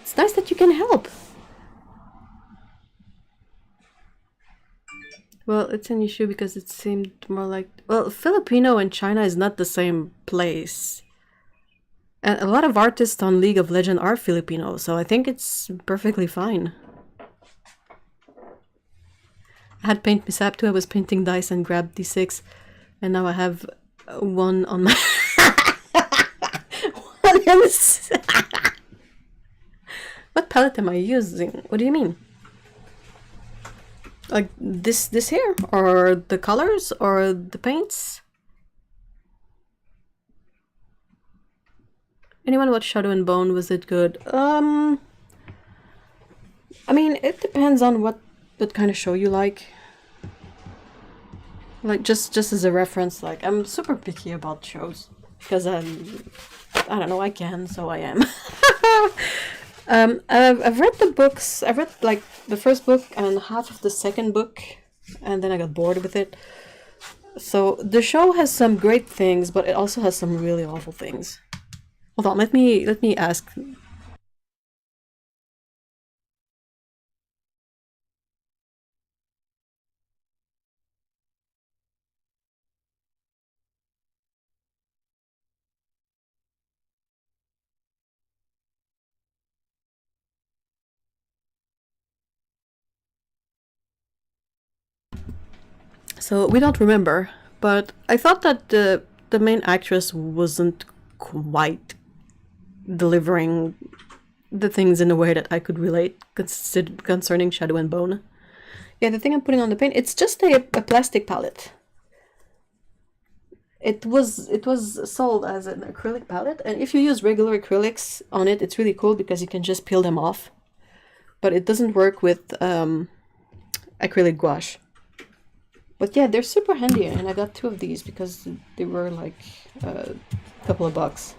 It's nice that you can help. Well, it's an issue because it seemed more like... Well, Filipino and China is not the same place. And a lot of artists on League of Legends are Filipino, so I think it's perfectly fine. I had paint mishap too. I was painting dice and grabbed d6, and now I have one on my... What palette am I using? What do you mean? Like this here? Or the colors? Or the paints? Anyone watch Shadow and Bone? Was it good? I mean, it depends on what kind of show you like. Like, just as a reference, like, I'm super picky about shows. Because I don't know, I can, so I am. I've read the books. I've read, like, the first book and half of the second book. And then I got bored with it. So, the show has some great things, but it also has some really awful things. Hold on, let me ask... So we don't remember, but I thought that the main actress wasn't quite delivering the things in a way that I could relate concerning Shadow and Bone. Yeah, the thing I'm putting on the paint, it's just a plastic palette. It was sold as an acrylic palette, and if you use regular acrylics on it, it's really cool because you can just peel them off. But it doesn't work with acrylic gouache. But yeah, they're super handy, and I got 2 of these because they were like a couple of bucks.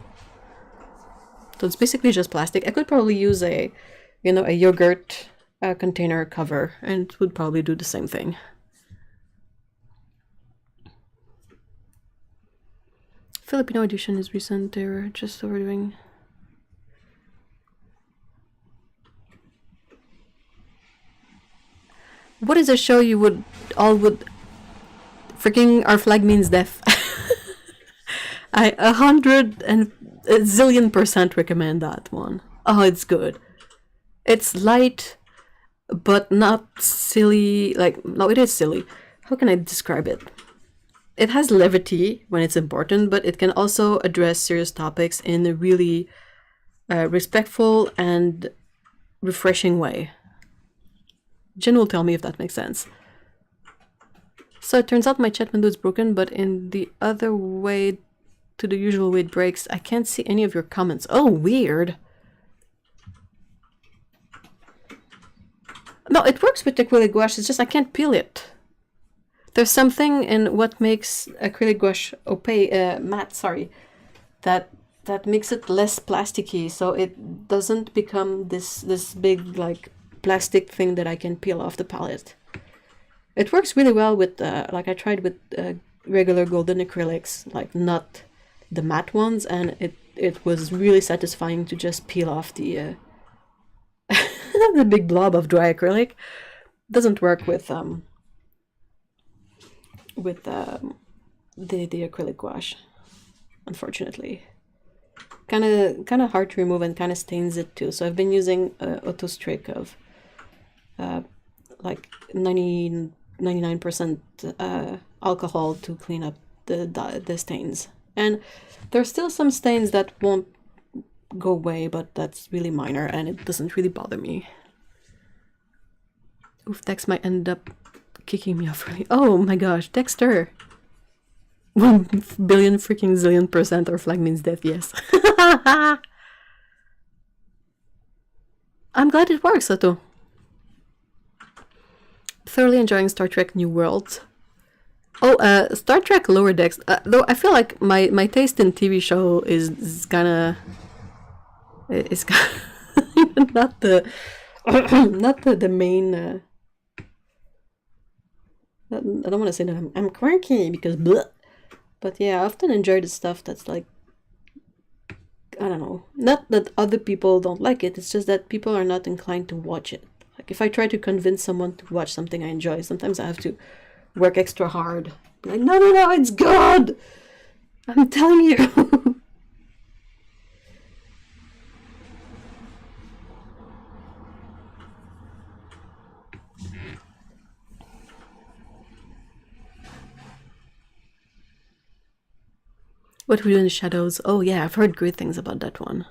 So it's basically just plastic. I could probably use a yogurt container cover, and it would probably do the same thing. Filipino edition is recent. They're just overdoing. What is a show you would freaking Our Flag Means Death? I 100% recommend that one. Oh, it's good. It's light, but not silly. Like, no, it is silly. How can I describe it? It has levity when it's important, but it can also address serious topics in a really respectful and refreshing way. Jen will tell me if that makes sense. So it turns out my chat window is broken, but in the other way to the usual way it breaks, I can't see any of your comments. Oh, weird. No, it works with acrylic gouache, it's just I can't peel it. There's something in what makes acrylic gouache matte, that makes it less plasticky, so it doesn't become this big like plastic thing that I can peel off the palette. It works really well with like I tried with regular golden acrylics, like not the matte ones, and it was really satisfying to just peel off the the big blob of dry acrylic. Doesn't work with the acrylic gouache, unfortunately. Kind of hard to remove and kind of stains it too. So I've been using Auto Strick of like 99% alcohol to clean up the stains. And there's still some stains that won't go away, but that's really minor and it doesn't really bother me. Oof, Dex might end up kicking me off really. Oh my gosh, Dexter! 1 billion freaking zillion % Our Flag Means Death, yes. I'm glad it works, Otto. Thoroughly enjoying Star Trek New Worlds. Oh, Star Trek Lower Decks. Though I feel like my taste in TV show is kinda not the the main. I don't want to say that I'm quirky because bleh. But yeah, I often enjoy the stuff that's like, I don't know, not that other people don't like it, it's just that people are not inclined to watch it. Like if I try to convince someone to watch something I enjoy, sometimes I have to work extra hard. Like, no, it's good! I'm telling you! What We Do in the Shadows. Oh yeah, I've heard great things about that one.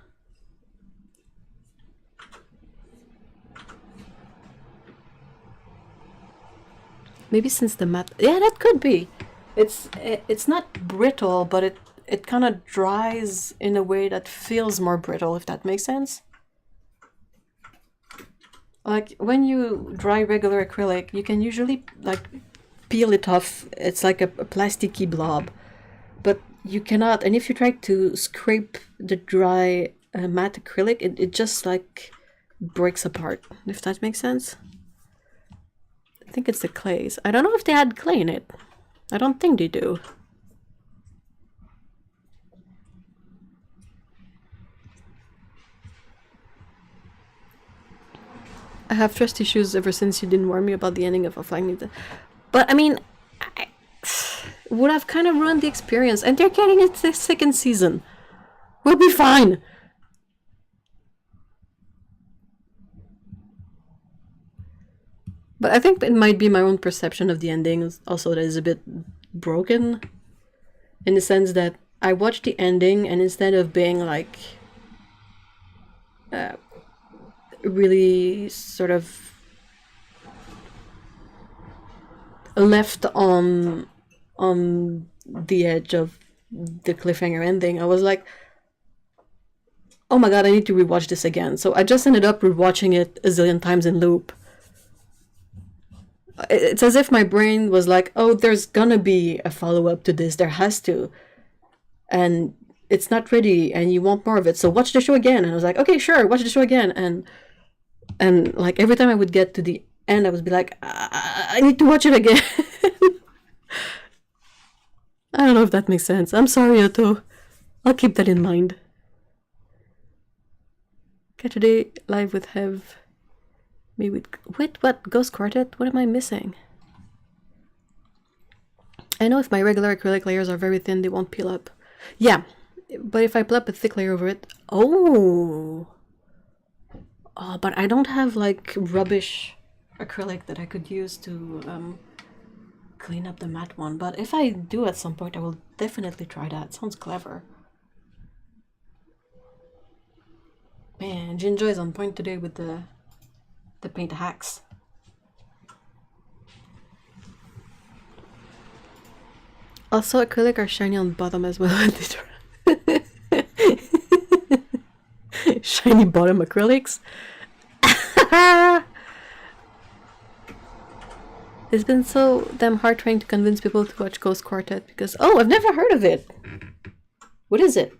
Maybe since the matte... Yeah, that could be. It's not brittle, but it kind of dries in a way that feels more brittle, if that makes sense. Like when you dry regular acrylic, you can usually like peel it off. It's like a plasticky blob. But you cannot, and if you try to scrape the dry matte acrylic, it just like breaks apart, if that makes sense. I think it's the clays. I don't know if they add clay in it. I don't think they do. I have trust issues ever since you didn't warn me about the ending of A Flag Means Death. But I mean, would have kind of ruined the experience, and they're getting it the 2nd season. We'll be fine. But But I think it might be my own perception of the ending also that is a bit broken, in the sense that I watched the ending and instead of being like really sort of left on the edge of the cliffhanger ending, I was like, oh my god, I need to rewatch this again. So I just ended up rewatching it a zillion times in loop. It's as if my brain was like, oh, there's gonna be a follow-up to this, there has to, and it's not ready and you want more of it, so watch the show again. And I was like, okay, sure, watch the show again. And like every time I would get to the end, I would be like, I need to watch it again. I don't know if that makes sense. I'm sorry, Otto. I'll keep that in mind. Caturday live with Hev. Me with... Wait, what? Ghost Quartet? What am I missing? I know if my regular acrylic layers are very thin, they won't peel up. Yeah, but if I put up a thick layer over it... Oh! Oh, but I don't have, like, rubbish acrylic that I could use to clean up the matte one. But if I do at some point, I will definitely try that. Sounds clever. Man, Jinjo is on point today with the paint hacks. Also, acrylic are shiny on the bottom as well. Shiny bottom acrylics. It's been so damn hard trying to convince people to watch Ghost Quartet because... Oh, I've never heard of it! What is it?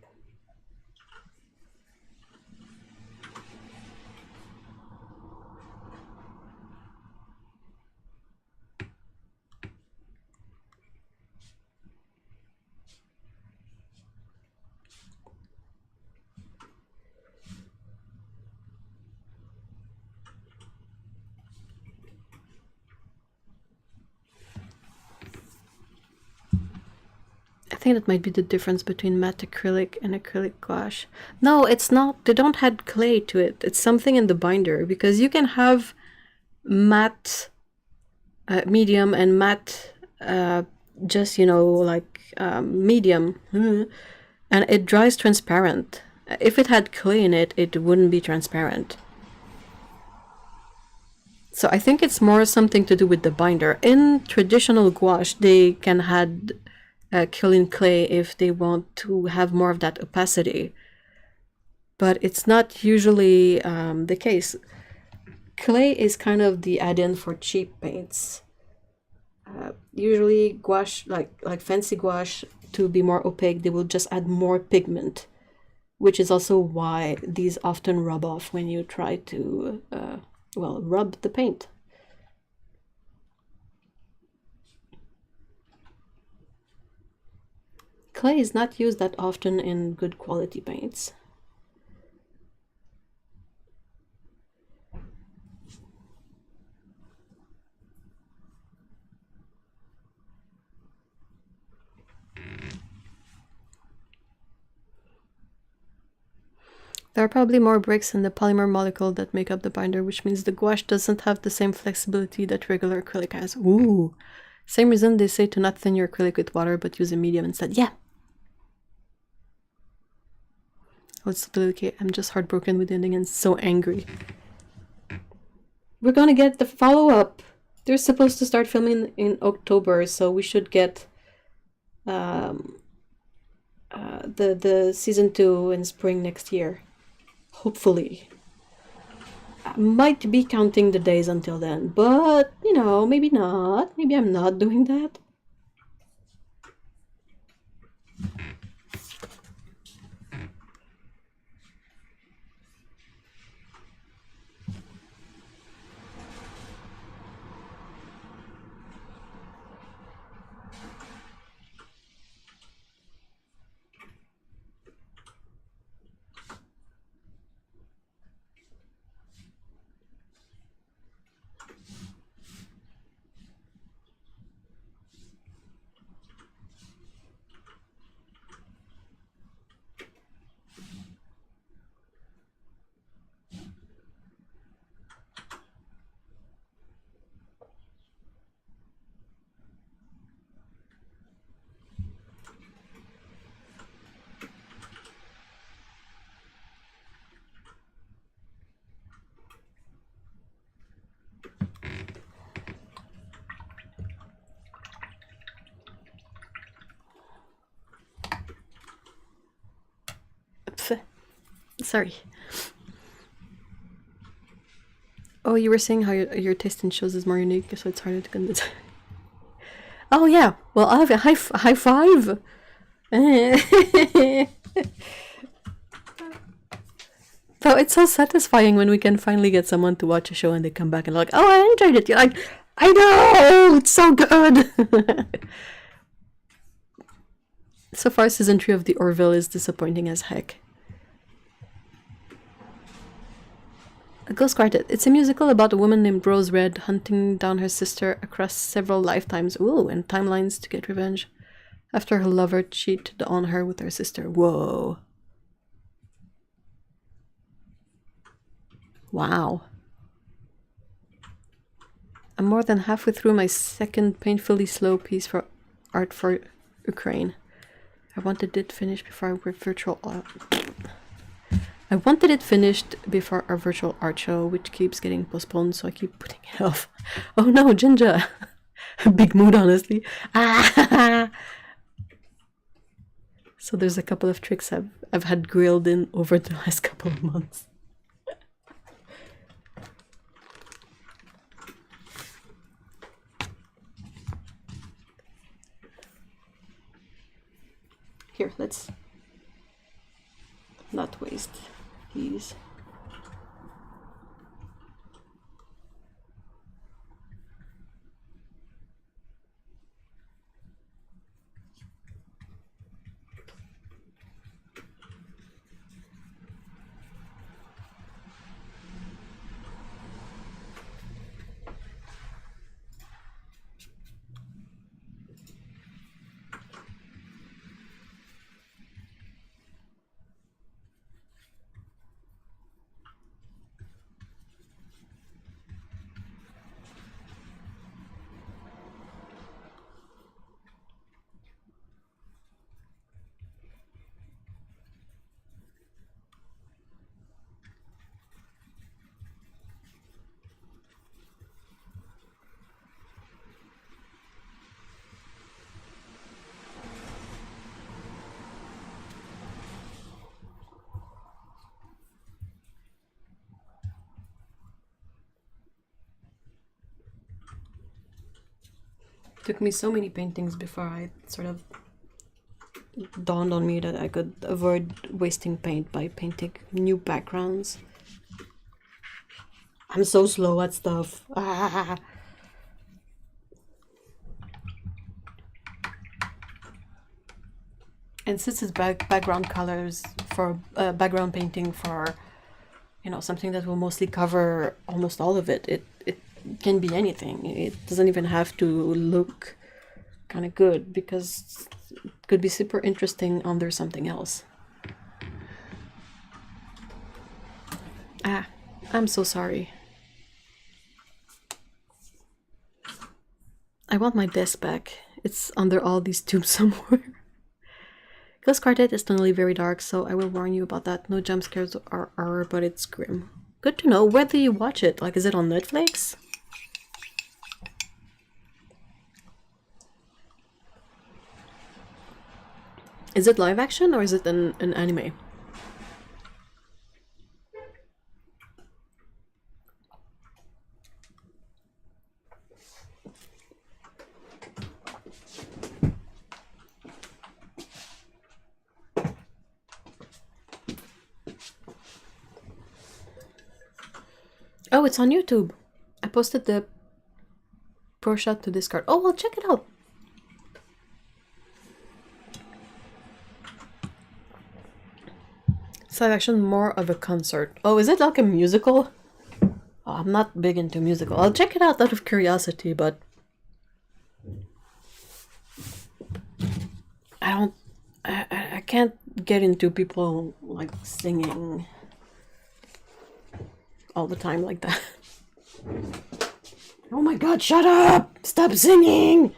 I think that might be the difference between matte acrylic and acrylic gouache. No, it's not. They don't add clay to it. It's something in the binder, because you can have matte medium and matte just, you know, like medium, and it dries transparent. If it had clay in it, it wouldn't be transparent. So I think it's more something to do with the binder. In traditional gouache, they can add killing clay if they want to have more of that opacity, but it's not usually the case. Clay is kind of the add-in for cheap paints. Usually gouache, like fancy gouache, to be more opaque, they will just add more pigment, which is also why these often rub off when you try to well, rub the paint. Clay is not used that often in good quality paints. There are probably more bricks in the polymer molecule that make up the binder, which means the gouache doesn't have the same flexibility that regular acrylic has. Ooh! Same reason they say to not thin your acrylic with water, but use a medium instead. Yeah! Oh, it's totally okay. I'm just heartbroken with the ending and so angry. We're gonna get the follow-up! They're supposed to start filming in October, so we should get the season 2 in spring next year. Hopefully. I might be counting the days until then, but, you know, maybe not. Maybe I'm not doing that. Sorry. Oh, you were saying how your taste in shows is more unique, so it's harder to convince. Oh yeah. Well, I have a high five. So it's so satisfying when we can finally get someone to watch a show and they come back and like, oh, I enjoyed it. You're like, I know, it's so good. So far, season 3 of The Orville is disappointing as heck. A Ghost Quartet. It's a musical about a woman named Rose Red hunting down her sister across several lifetimes, and timelines to get revenge after her lover cheated on her with her sister. Whoa. Wow. I'm more than halfway through my second painfully slow piece for art for Ukraine. I wanted it finished before our virtual art show, which keeps getting postponed, so I keep putting it off. Oh no, Ginger! Big mood, honestly. So there's a couple of tricks I've had grilled in over the last couple of months. Here, let's not waste these. Took me so many paintings before I sort of dawned on me that I could avoid wasting paint by painting new backgrounds. I'm so slow at stuff. Ah. And since it's background colors for background painting for, something that will mostly cover almost all of it, it can be anything. It doesn't even have to look kind of good because it could be super interesting under something else. I'm so sorry. I want my desk back. It's under all these tubes somewhere. Ghost Quartet is tonally very dark, so I will warn you about that. No jump scares or horror, but it's grim. Good to know. Where do you watch it? Like, is it on Netflix? Is it live action or is it an anime? Oh, it's on YouTube. I posted the pro shot to Discord. Oh, well, check it out. It's live action, more of a concert. Oh, is it like a musical? Oh, I'm not big into musical. I'll check it out of curiosity, but I can't get into people like singing all the time like that. Oh my god, shut up! Stop singing!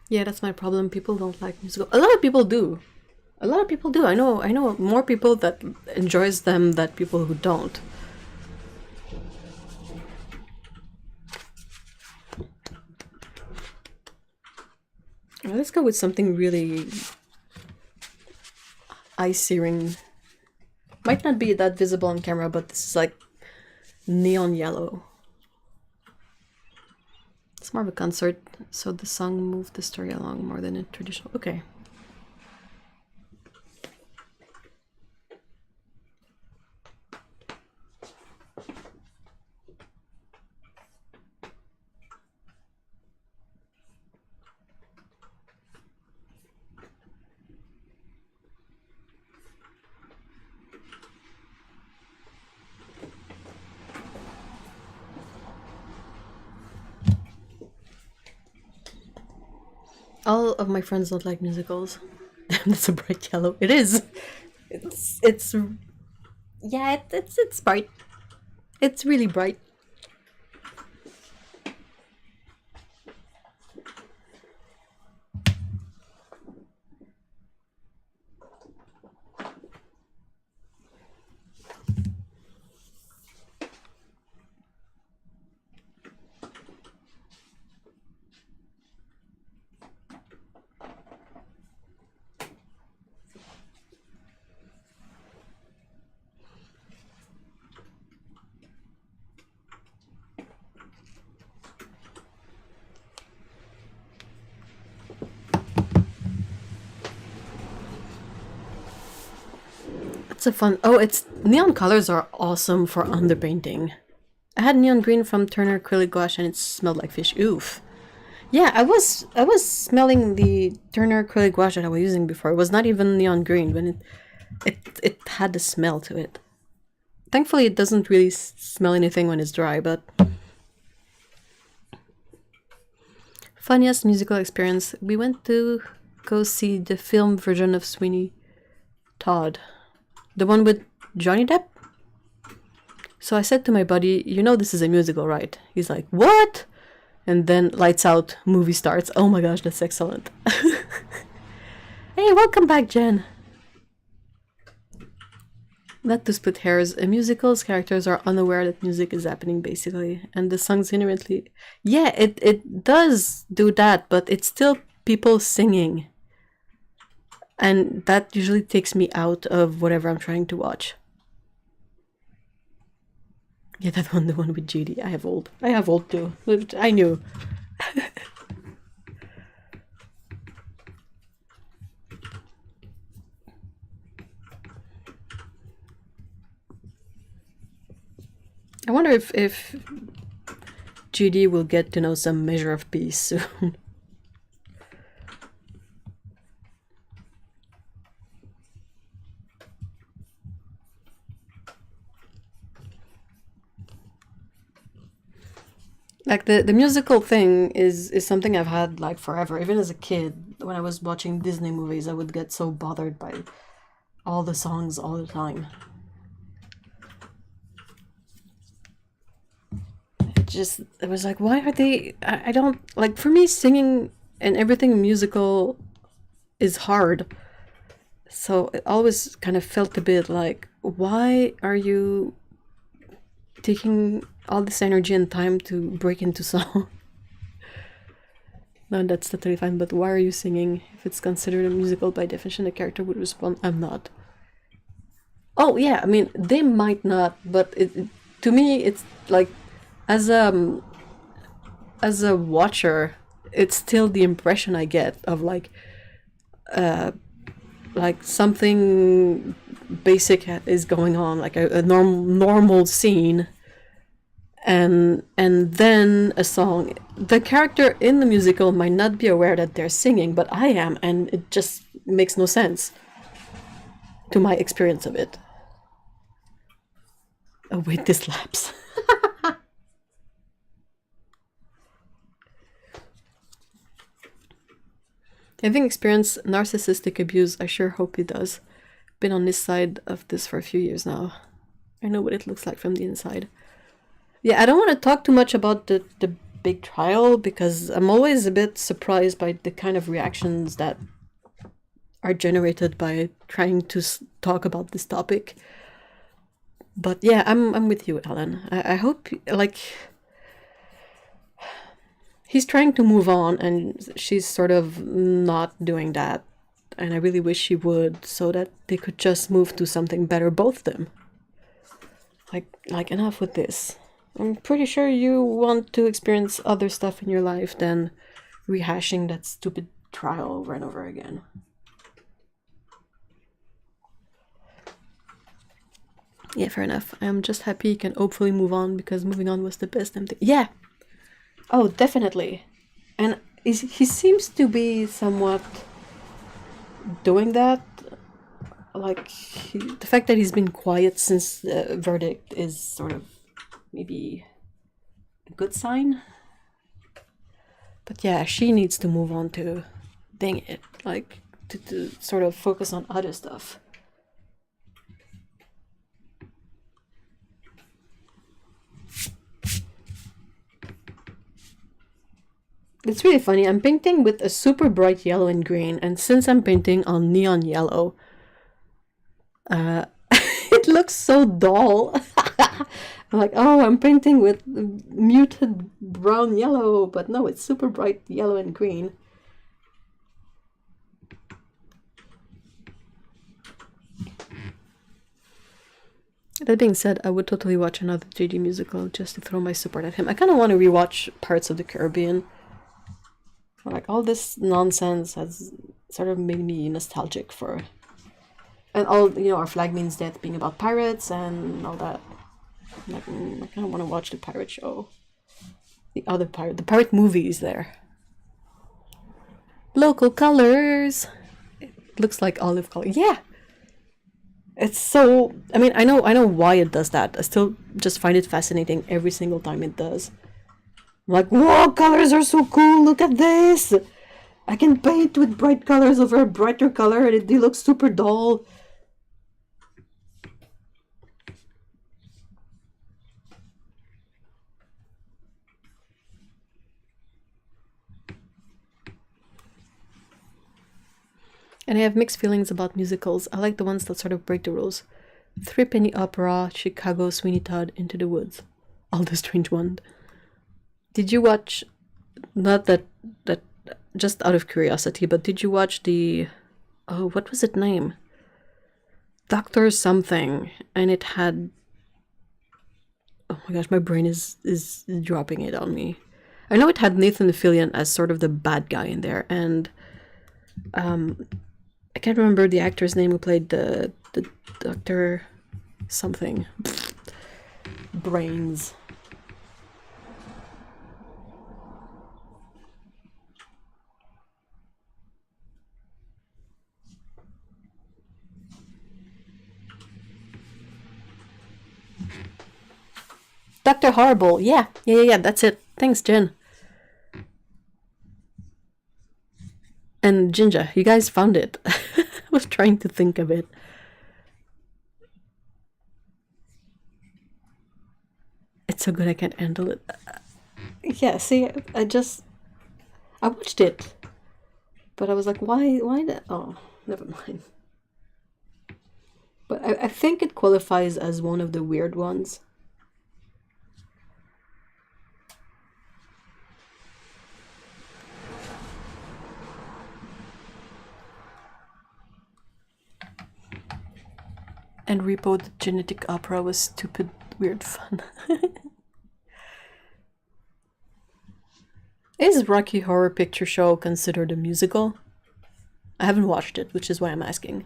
Yeah, that's my problem. People don't like musical. A lot of people do. A lot of people do. I know more people that enjoys them than people who don't. Let's go with something really eye-searing. Might not be that visible on camera, but this is like neon yellow. It's more of a concert, so the song moved the story along more than a traditional. Okay. All of my friends don't like musicals. That's a bright yellow. It is. It's yeah. It's bright. It's really bright. It's a fun. Oh, it's neon colors are awesome for underpainting. I had neon green from Turner acrylic gouache and it smelled like fish. Oof. Yeah, I was smelling the Turner acrylic gouache that I was using before. It was not even neon green, but it had the smell to it. Thankfully, it doesn't really smell anything when it's dry, but funniest musical experience. We went to go see the film version of Sweeney Todd. The one with Johnny Depp? So I said to my buddy, you know this is a musical, right? He's like, what? And then lights out, movie starts. Oh my gosh, that's excellent. Hey, welcome back, Jen. Not to split hairs, a musical's characters are unaware that music is happening, basically. And the songs inherently... Yeah, it does do that, but it's still people singing. And that usually takes me out of whatever I'm trying to watch. Yeah, that one, the one with GD. I have old too. I knew. I wonder if GD will get to know some measure of peace soon. Like the musical thing is something I've had like forever. Even as a kid, when I was watching Disney movies, I would get so bothered by all the songs all the time. It was like, why are they... I don't... Like, for me, singing and everything musical is hard. So it always kind of felt a bit like, why are you taking all this energy and time to break into song? No, that's totally fine, but why are you singing? If it's considered a musical, by definition, the character would respond, I'm not. Oh, yeah, I mean, they might not, but to me, it's like, as a watcher, it's still the impression I get of like something basic is going on, like a normal scene, and then a song. The character in the musical might not be aware that they're singing, but I am, and it just makes no sense to my experience of it. Oh wait, this lapse. Having experienced narcissistic abuse, I sure hope he does. Been on this side of this for a few years now. I know what it looks like from the inside. Yeah, I don't want to talk too much about the big trial, because I'm always a bit surprised by the kind of reactions that are generated by trying to talk about this topic. But yeah, I'm with you, Alan. I hope, like, he's trying to move on and she's sort of not doing that. And I really wish she would, so that they could just move to something better, both of them. Like enough with this. I'm pretty sure you want to experience other stuff in your life than rehashing that stupid trial over and over again. Yeah, fair enough. I'm just happy you can hopefully move on, because moving on was the best damn thing. Yeah! Oh, definitely. And he seems to be somewhat doing that. Like, the fact that he's been quiet since the verdict is sort of maybe a good sign. But yeah, she needs to move on too. Dang it. Like, to sort of focus on other stuff. It's really funny. I'm painting with a super bright yellow and green, and since I'm painting on neon yellow, it looks so dull. I'm like, oh, I'm painting with muted brown yellow, but no, it's super bright yellow and green. That being said, I would totally watch another JD musical just to throw my support at him. I kind of want to rewatch Pirates of the Caribbean. Like, all this nonsense has sort of made me nostalgic for... And all, you know, Our Flag Means Death being about pirates and all that. Like, I kind of want to watch the pirate show. The pirate movies there. Local colors! It looks like olive color. Yeah! It's so... I mean, I know why it does that. I still just find it fascinating every single time it does. I'm like, whoa, colors are so cool, look at this! I can paint with bright colors over a brighter color and they look super dull. And I have mixed feelings about musicals. I like the ones that sort of break the rules. Three Penny Opera, Chicago, Sweeney Todd, Into the Woods. All the Strange Ones. Did you watch, not that just out of curiosity, but did you watch the, oh, what was its name? Doctor something, and it had, oh my gosh, my brain is dropping it on me. I know it had Nathan Fillion as sort of the bad guy in there, and I can't remember the actor's name who played the Doctor something. Brains. Dr. Horrible, yeah, that's it. Thanks, Jen. And Jinja, you guys found it. I was trying to think of it. It's so good I can't handle it. Yeah, see, I watched it. But I was like, why that? Oh, never mind. But I think it qualifies as one of the weird ones. And Repo the Genetic Opera was stupid, weird fun. Is Rocky Horror Picture Show considered a musical? I haven't watched it, which is why I'm asking.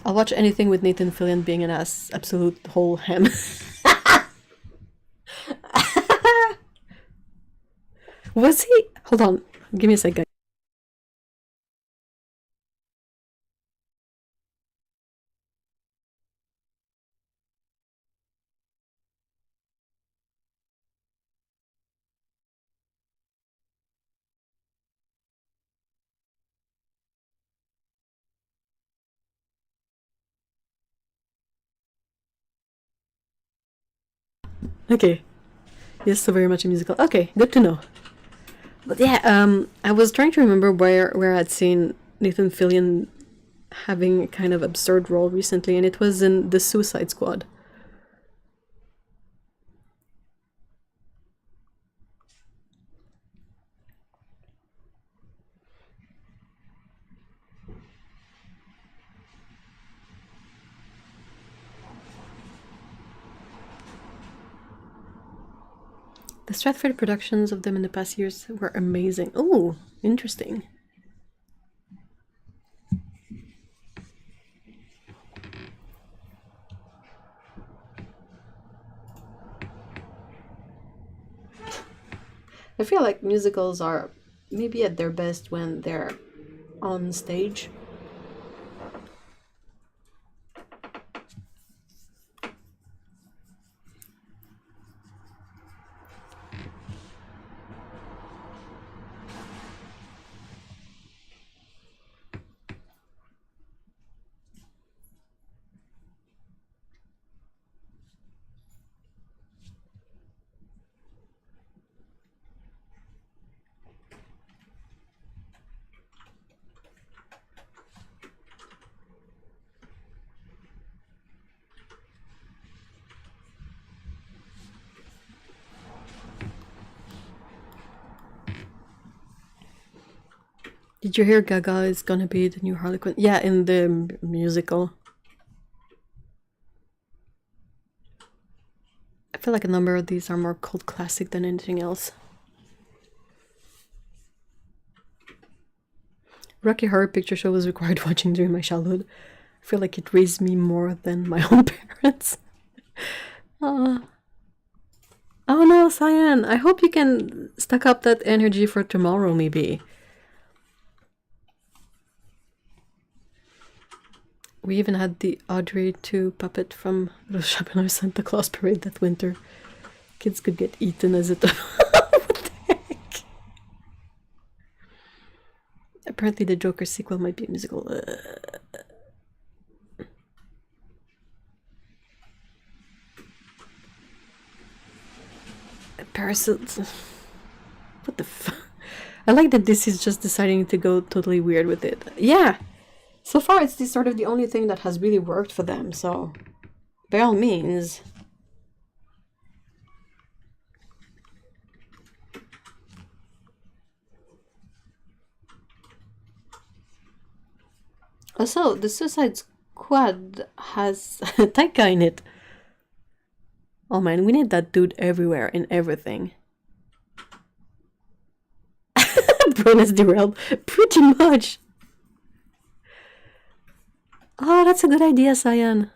I'll watch anything with Nathan Fillion being an absolute whole ham. Was he? Hold on, give me a second. Okay. Yes, so very much a musical. Okay, good to know. But yeah, I was trying to remember where I'd seen Nathan Fillion having a kind of absurd role recently, and it was in The Suicide Squad. The Stratford productions of them in the past years were amazing. Oh, interesting. I feel like musicals are maybe at their best when they're on stage. Did you hear Gaga is gonna be the new Harley Quinn? Yeah, in the musical. I feel like a number of these are more cult classic than anything else. Rocky Horror Picture Show was required watching during my childhood. I feel like it raised me more than my own parents. Oh no, Cyan! I hope you can stack up that energy for tomorrow, maybe. We even had the Audrey 2 puppet from the Chapeau Santa Claus parade that winter. Kids could get eaten as it. What the heck? Apparently, the Joker sequel might be a musical. Parasites. What the fuck? I like that this is just deciding to go totally weird with it. Yeah! So far, it's sort of the only thing that has really worked for them, so by all means. Also, the Suicide Squad has Taika in it. Oh man, we need that dude everywhere, in everything. Brain is derailed. Pretty much. Oh, that's a good idea, Cyan.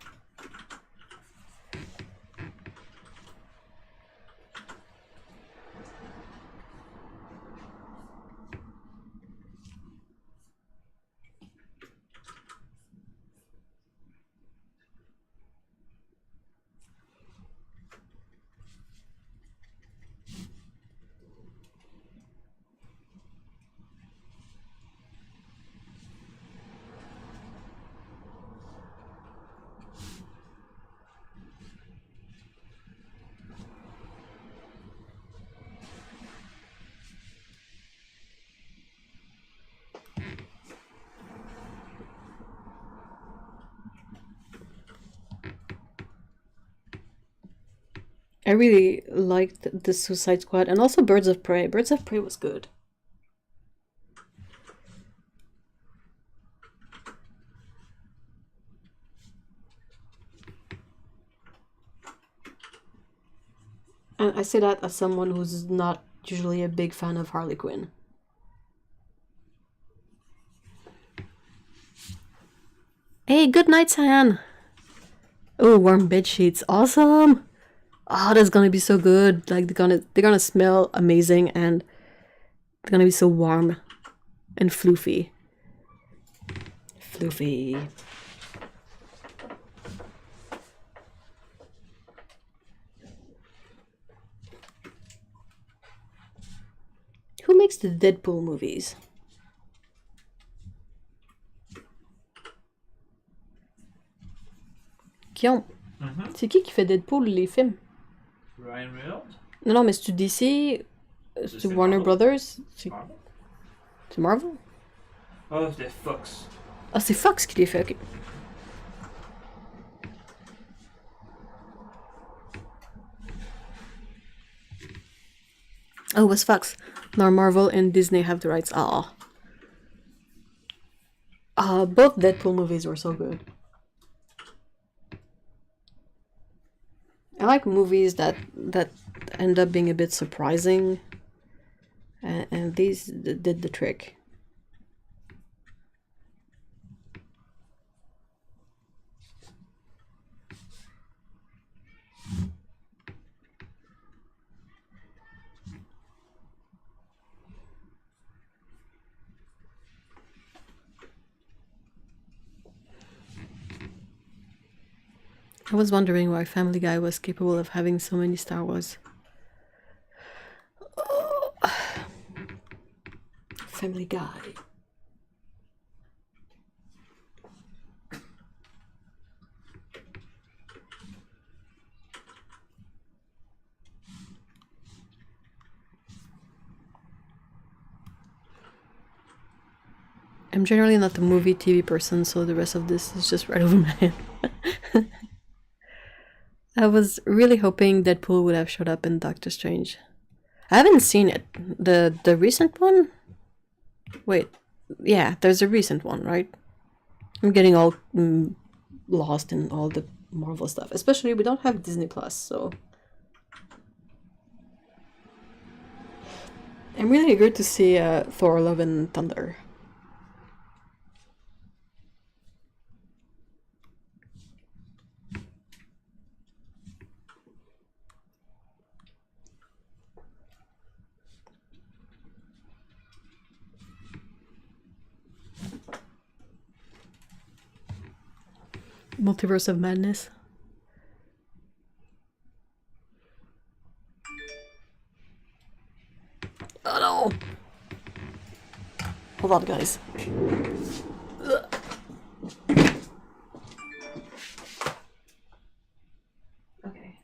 I really liked the Suicide Squad and also Birds of Prey. Birds of Prey was good. And I say that as someone who's not usually a big fan of Harley Quinn. Hey, good night, Cyan. Oh, warm bed sheets. Awesome. Oh, that's gonna be so good. Like they're gonna smell amazing and they're gonna be so warm and floofy. Floofy. Who makes the Deadpool movies? Guillaume, c'est qui fait Deadpool les films? Ryan Reynolds? Non, mais c'est-tu DC C'est Warner Brothers? Marvel? C'est Marvel? Ah, c'était Fox. Ah, c'est Fox qui les fait, ok. Oh, it was Fox. Now Marvel and Disney have the rights. Ah. Both Deadpool movies were so good. I like movies that end up being a bit surprising, and these did the trick. I was wondering why Family Guy was capable of having so many Star Wars. Oh. Family Guy. I'm generally not a movie TV person, so the rest of this is just right over my head. I was really hoping Deadpool would have showed up in Doctor Strange. I haven't seen it. The recent one? Wait, yeah, there's a recent one, right? I'm getting all lost in all the Marvel stuff. Especially we don't have Disney Plus, so I'm really eager to see Thor: Love and Thunder. Multiverse of Madness. Oh no! Hold on, guys. Ugh. Okay.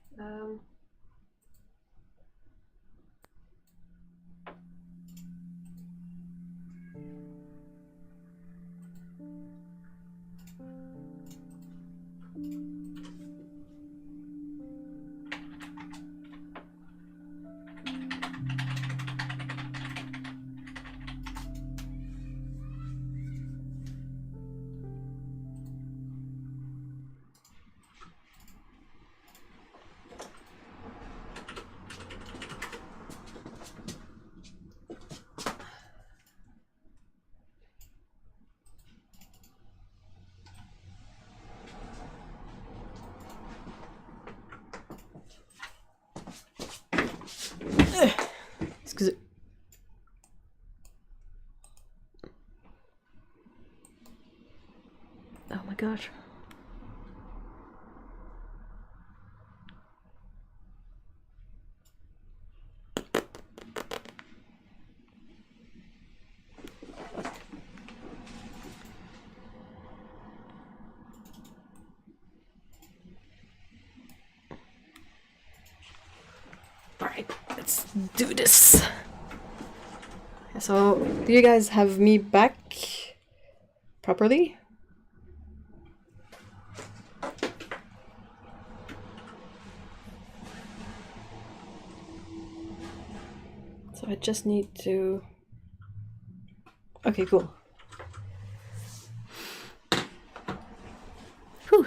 Excuse me. Oh my gosh. Alright, let's do this. So, do you guys have me back properly? So I just need to... Okay, cool. Whew.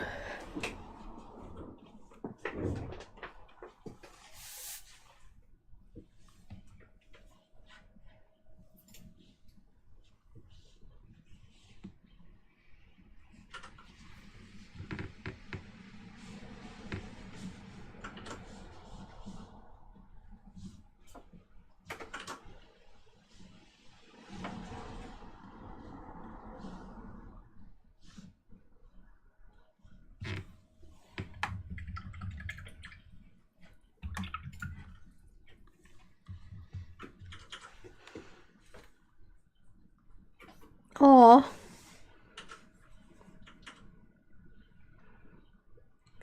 Aww.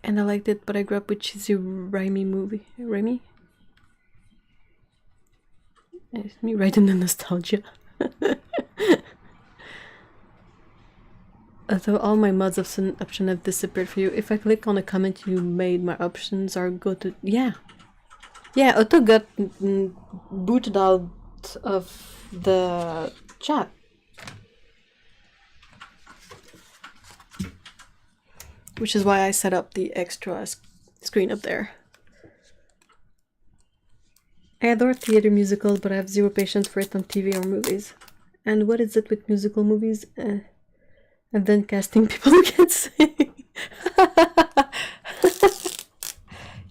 And I liked it, but I grew up with cheesy Raimi movie. Raimi? It's me right in the nostalgia. Although all my mods option have disappeared for you. If I click on a comment you made, my options are go to... Yeah. Yeah, Otto got booted out of the chat. Which is why I set up the extra screen up there. I adore theater musicals, but I have zero patience for it on TV or movies. And what is it with musical movies? And then casting people who can't sing.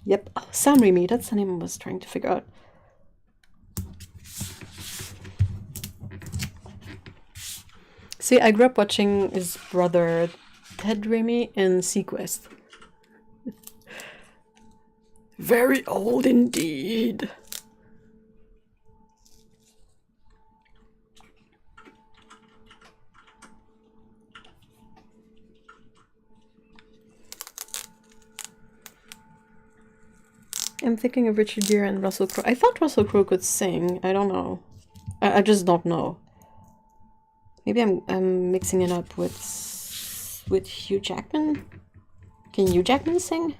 Yep. Oh, Sam Raimi, that's the name I was trying to figure out. See, I grew up watching his brother Ted Raimi in Sequest. Very old indeed. I'm thinking of Richard Gere and Russell Crowe. I thought Russell Crowe could sing. I don't know. I just don't know. Maybe I'm mixing it up with Hugh Jackman. Can Hugh Jackman sing?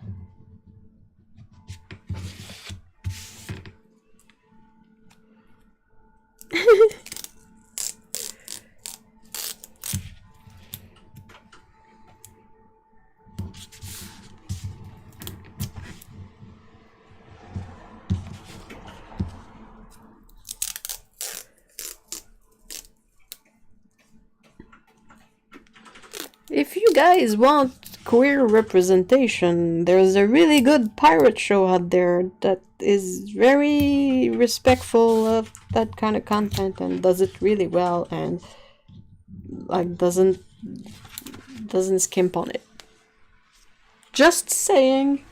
If you guys want queer representation, there's a really good pirate show out there that is very respectful of that kind of content and does it really well and like doesn't skimp on it. Just saying.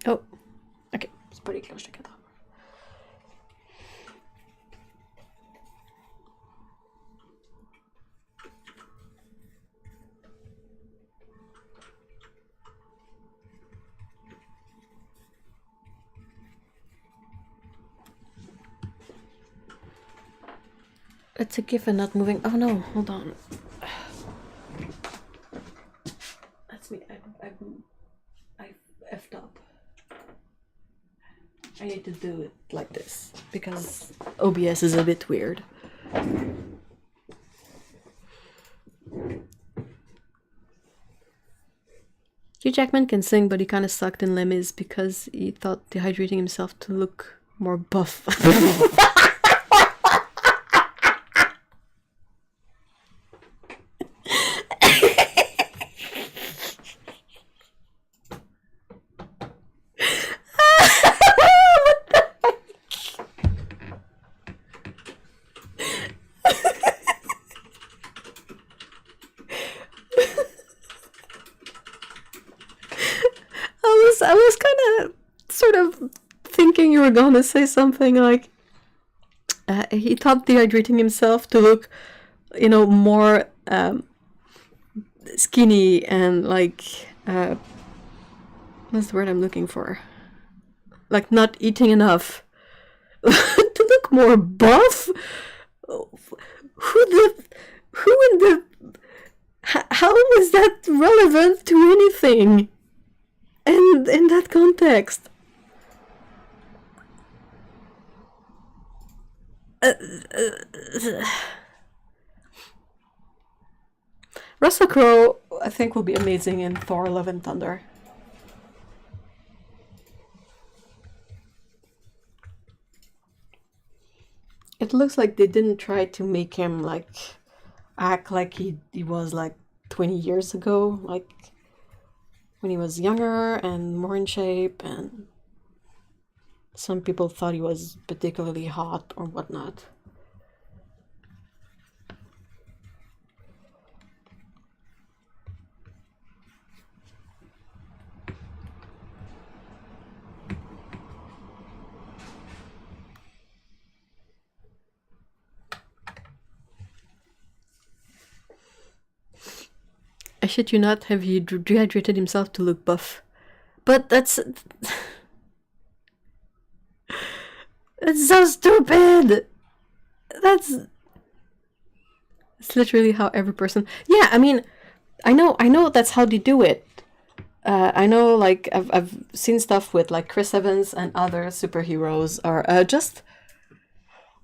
Oh, okay, it's pretty close together. It's a GIF and not moving. Oh no, hold on. That's me. I effed up. I need to do it like this because OBS is a bit weird. Hugh Jackman can sing, but he kind of sucked in Les Mis because he thought dehydrating himself to look more buff. I was kind of sort of thinking you were going to say something like he thought dehydrating himself to look, you know, more skinny and like what's the word I'm looking for? Like not eating enough to look more buff. How is that relevant to anything? And in that context, Russell Crowe, I think, will be amazing in Thor: Love and Thunder. It looks like they didn't try to make him like act like he was like 20 years ago, like. when he was younger and more in shape, and some people thought he was particularly hot or whatnot. I shit you not, have he dehydrated himself to look buff? But that's so stupid! It's literally how every person... Yeah, I mean, I know that's how they do it. I know, like, I've seen stuff with, like, Chris Evans and other superheroes, or just...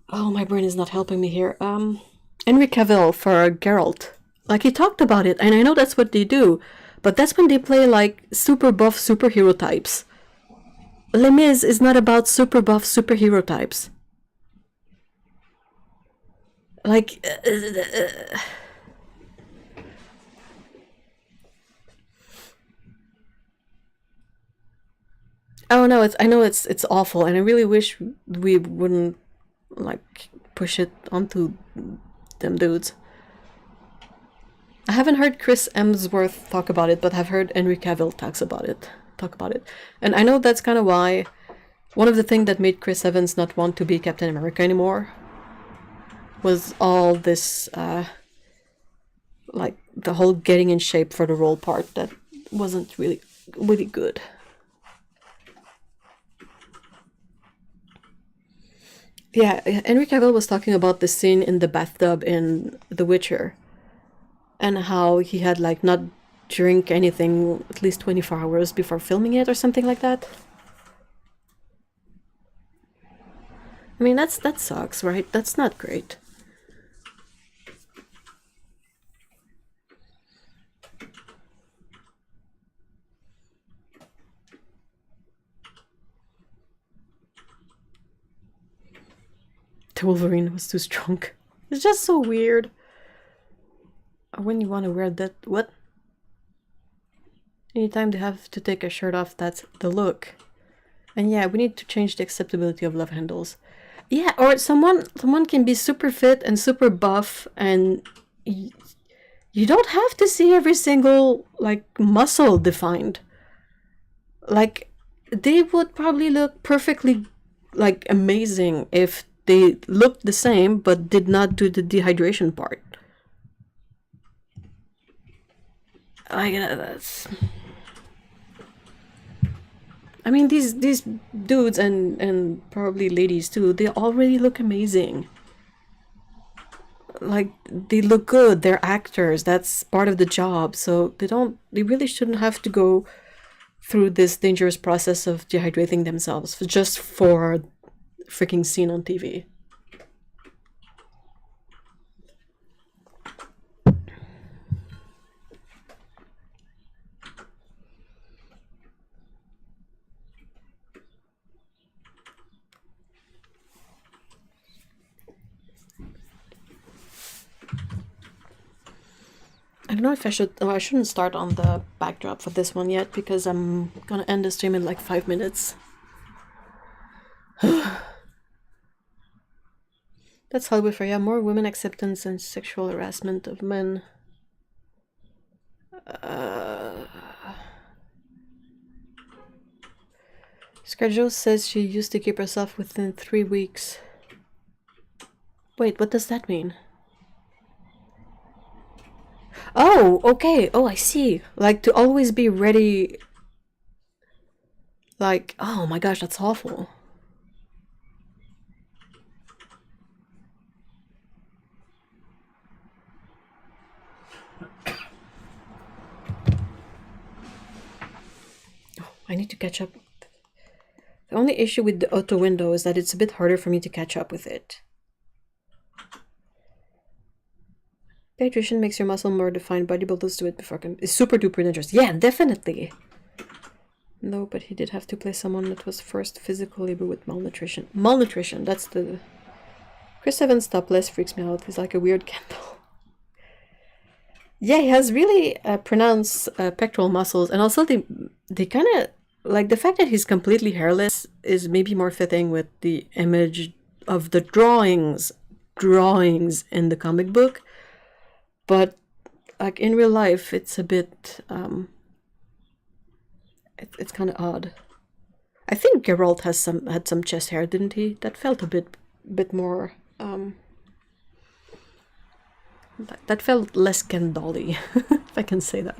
Oh, my brain is not helping me here. Henry Cavill for Geralt. Like, he talked about it, and I know that's what they do, but that's when they play, like, super buff superhero types. Les Mis is not about super buff superhero types. Like... Oh no, I know it's awful, and I really wish we wouldn't, like, push it onto them dudes. I haven't heard Chris Hemsworth talk about it, but I've heard Henry Cavill talk about it. And I know that's kind of why one of the things that made Chris Evans not want to be Captain America anymore was all this, like, the whole getting in shape for the role part that wasn't really good. Yeah, Henry Cavill was talking about the scene in the bathtub in The Witcher, and how he had, like, not drink anything at least 24 hours before filming it or something like that. I mean, that sucks, right? That's not great. The Wolverine was too strong. It's just so weird. When you want to wear that... What? Anytime they have to take a shirt off, that's the look. And yeah, we need to change the acceptability of love handles. Yeah, or someone can be super fit and super buff, and you don't have to see every single, like, muscle defined. Like, they would probably look perfectly, like, amazing if they looked the same but did not do the dehydration part. Like, that's... I mean, these dudes and probably ladies too, they already look amazing. Like, they look good, they're actors, that's part of the job, so they really shouldn't have to go through this dangerous process of dehydrating themselves just for freaking scene on TV. I don't know if I should... Oh, I shouldn't start on the backdrop for this one yet, because I'm gonna end the stream in like 5 minutes. That's Hollywood for you. More women acceptance and sexual harassment of men. Scarjo says she used to keep herself within 3 weeks. Wait, what does that mean? Oh, okay. Oh, I see. Like, to always be ready. Like, oh my gosh, that's awful. Oh, I need to catch up. The only issue with the auto window is that it's a bit harder for me to catch up with it. Hydration makes your muscle more defined. Bodybuilders do it before. It's super duper dangerous. Yeah, definitely. No, but he did have to play someone that was forced physical labor with malnutrition. Malnutrition, that's the... Chris Evans topless freaks me out. He's like a weird candle. Yeah, he has really pronounced pectoral muscles, and also they kind of like the fact that he's completely hairless is maybe more fitting with the image of the drawings in the comic book, but like in real life, it's a bit it's kind of odd. I think Geralt had some chest hair, didn't he? That felt a bit more that felt less Kendall-y, if I can say that.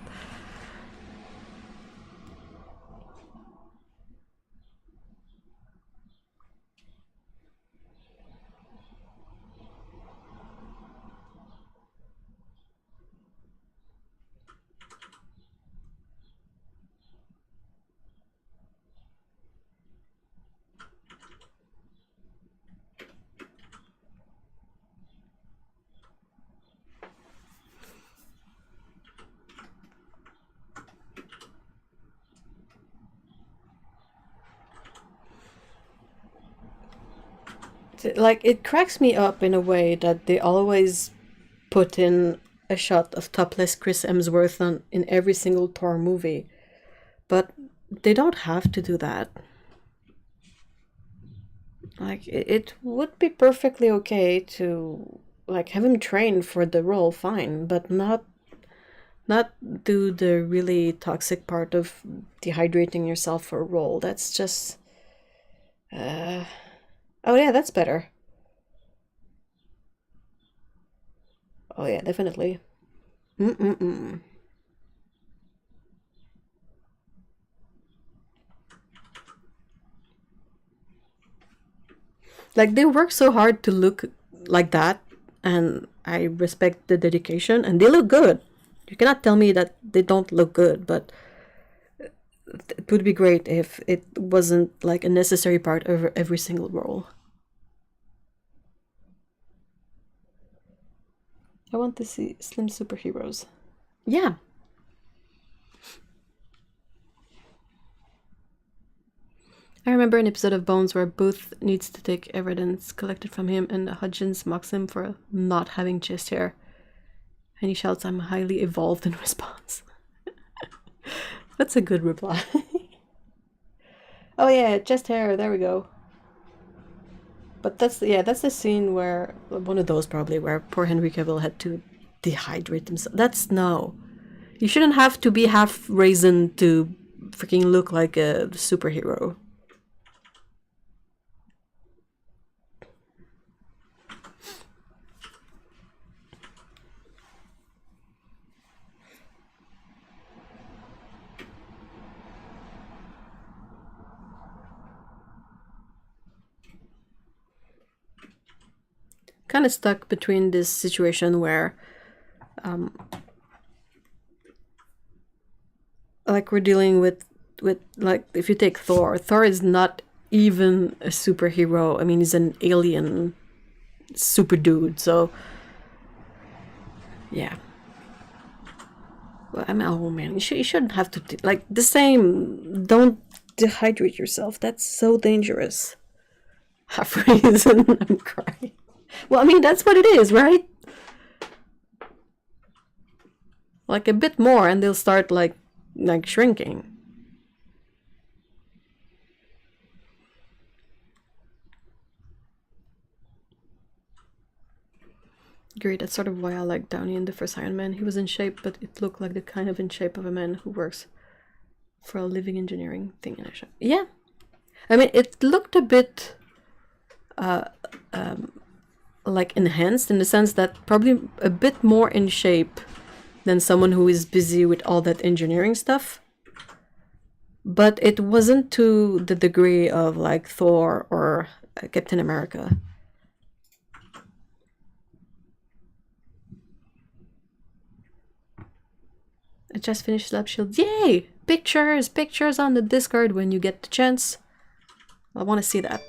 Like, it cracks me up in a way that they always put in a shot of topless Chris Hemsworth in every single Thor movie, but they don't have to do that. Like, it would be perfectly okay to like have him train for the role, fine, but not do the really toxic part of dehydrating yourself for a role. That's just oh yeah, that's better. Oh yeah, definitely. Mm-mm-mm. Like, they work so hard to look like that, and I respect the dedication, and they look good. You cannot tell me that they don't look good, but it would be great if it wasn't like a necessary part of every single role. I want to see slim superheroes. Yeah. I remember an episode of Bones where Booth needs to take evidence collected from him, and Hudgens mocks him for not having chest hair. And he shouts, "I'm highly evolved," in response. That's a good reply. Oh yeah, chest hair, there we go. But that's the scene where one of those probably where poor Henry Cavill had to dehydrate himself. That's no. You shouldn't have to be half raisin to freaking look like a superhero. Kind of stuck between this situation where like we're dealing with like if you take Thor is not even a superhero. I mean, he's an alien super dude, so yeah. Well, I mean, oh man, you shouldn't have to like the same. Don't dehydrate yourself. That's so dangerous. Half reason I'm crying. Well, I mean, that's what it is, right? Like a bit more, and they'll start like shrinking. Great, that's sort of why I like Downey in the first Iron Man. He was in shape, but it looked like the kind of in shape of a man who works for a living engineering thing in a shop. Yeah. I mean, it looked a bit like enhanced in the sense that probably a bit more in shape than someone who is busy with all that engineering stuff. But it wasn't to the degree of like Thor or Captain America. I just finished Lab Shield. Yay! Pictures on the Discord when you get the chance. I want to see that.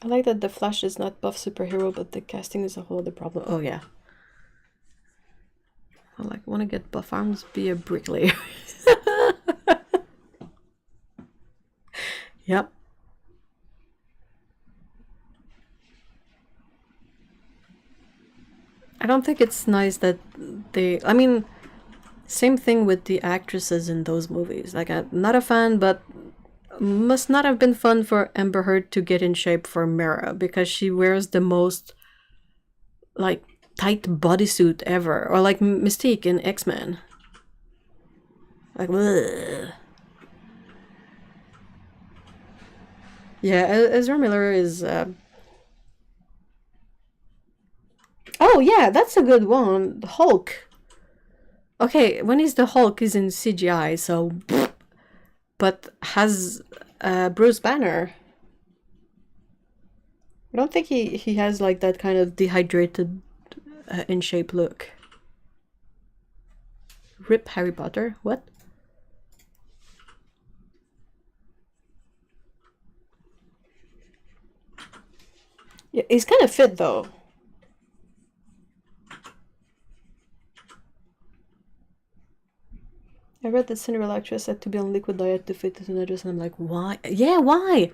I like that the Flash is not buff superhero, but the casting is a whole other problem. Oh yeah. I like want to get buff arms, be a bricklayer. Yep. I don't think it's nice that I mean, same thing with the actresses in those movies. Like, I'm not a fan, but must not have been fun for Amber Heard to get in shape for Mera, because she wears the most, like, tight bodysuit ever. Or like Mystique in X-Men. Like, ugh. Yeah, Ezra Miller is... Oh, yeah, that's a good one. The Hulk. Okay, when he's the Hulk, he's in CGI, so... But has Bruce Banner. I don't think he has, like, that kind of dehydrated, in-shape look. Rip Harry Potter? What? Yeah, he's kind of fit, though. I read that Cinderella actress had to be on liquid diet to fit into the dress, and I'm like, why? Yeah, why?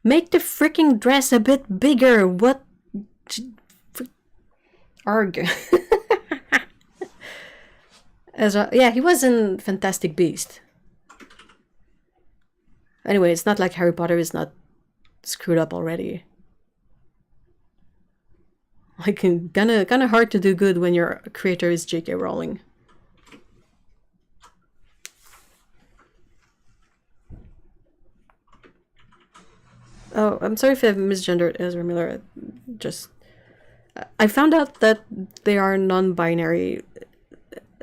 Make the freaking dress a bit bigger. What? Arg. Yeah, he was in Fantastic Beast. Anyway, it's not like Harry Potter is not screwed up already. Like, kind of hard to do good when your creator is J.K. Rowling. Oh, I'm sorry if I've misgendered Ezra Miller. Just... I found out that they are non-binary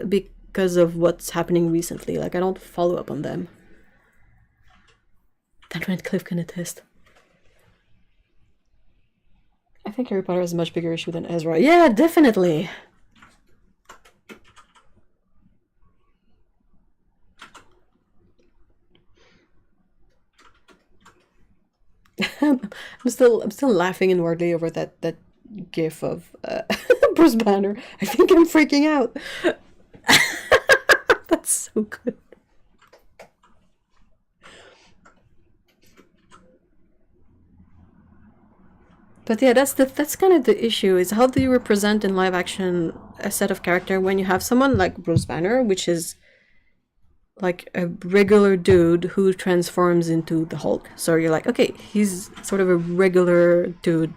because of what's happening recently. Like, I don't follow up on them. That Redcliffe can attest. I think Harry Potter has a much bigger issue than Ezra. Yeah, definitely! I'm still laughing inwardly over that gif of Bruce Banner. I think I'm freaking out. That's so good. But yeah, that's kind of the issue, is how do you represent in live action a set of character when you have someone like Bruce Banner, which is like a regular dude who transforms into the Hulk. So you're like, okay, he's sort of a regular dude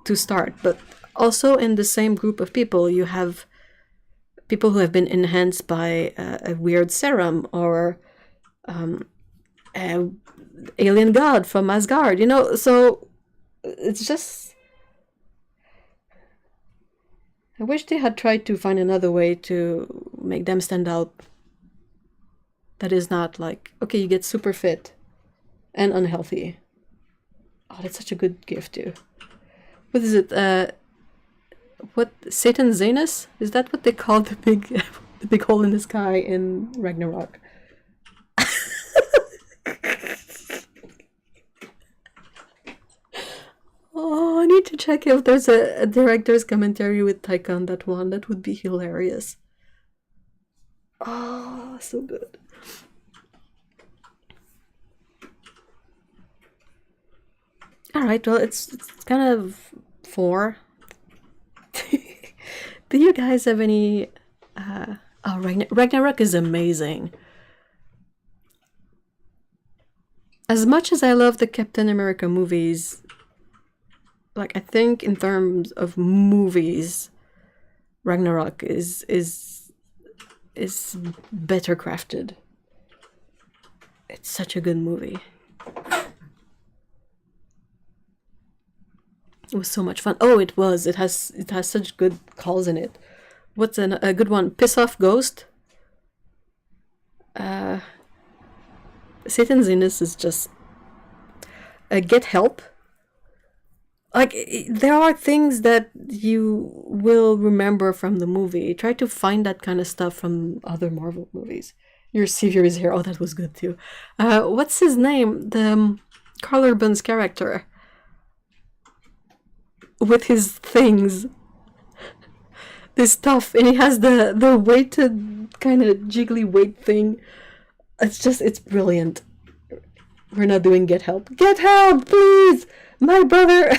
to start. But also in the same group of people, you have people who have been enhanced by a weird serum, or an alien god from Asgard, you know? So it's just... I wish they had tried to find another way to make them stand out. That is not like, okay, you get super fit and unhealthy. Oh, that's such a good gift too. What is it? What, Satan Zanus? Is that what they call the big hole in the sky in Ragnarok? Oh, I need to check if there's a director's commentary with Taika on that one. That would be hilarious. Oh, so good. Alright, well, it's kind of 4. Do you guys have any... Oh, Ragnarok is amazing. As much as I love the Captain America movies, like, I think in terms of movies, Ragnarok is better crafted. It's such a good movie. It was so much fun. Oh, it was. It has such good calls in it. What's a good one? Piss Off Ghost. Satan Zenus is just... Get Help. Like, there are things that you will remember from the movie. Try to find that kind of stuff from other Marvel movies. Your Savior is Here. Oh, that was good too. What's his name? The Carl Urban's character. With his things. this stuff, and he has the weighted kind of jiggly weight thing. It's brilliant. We're not doing get help. Get help, please! My brother!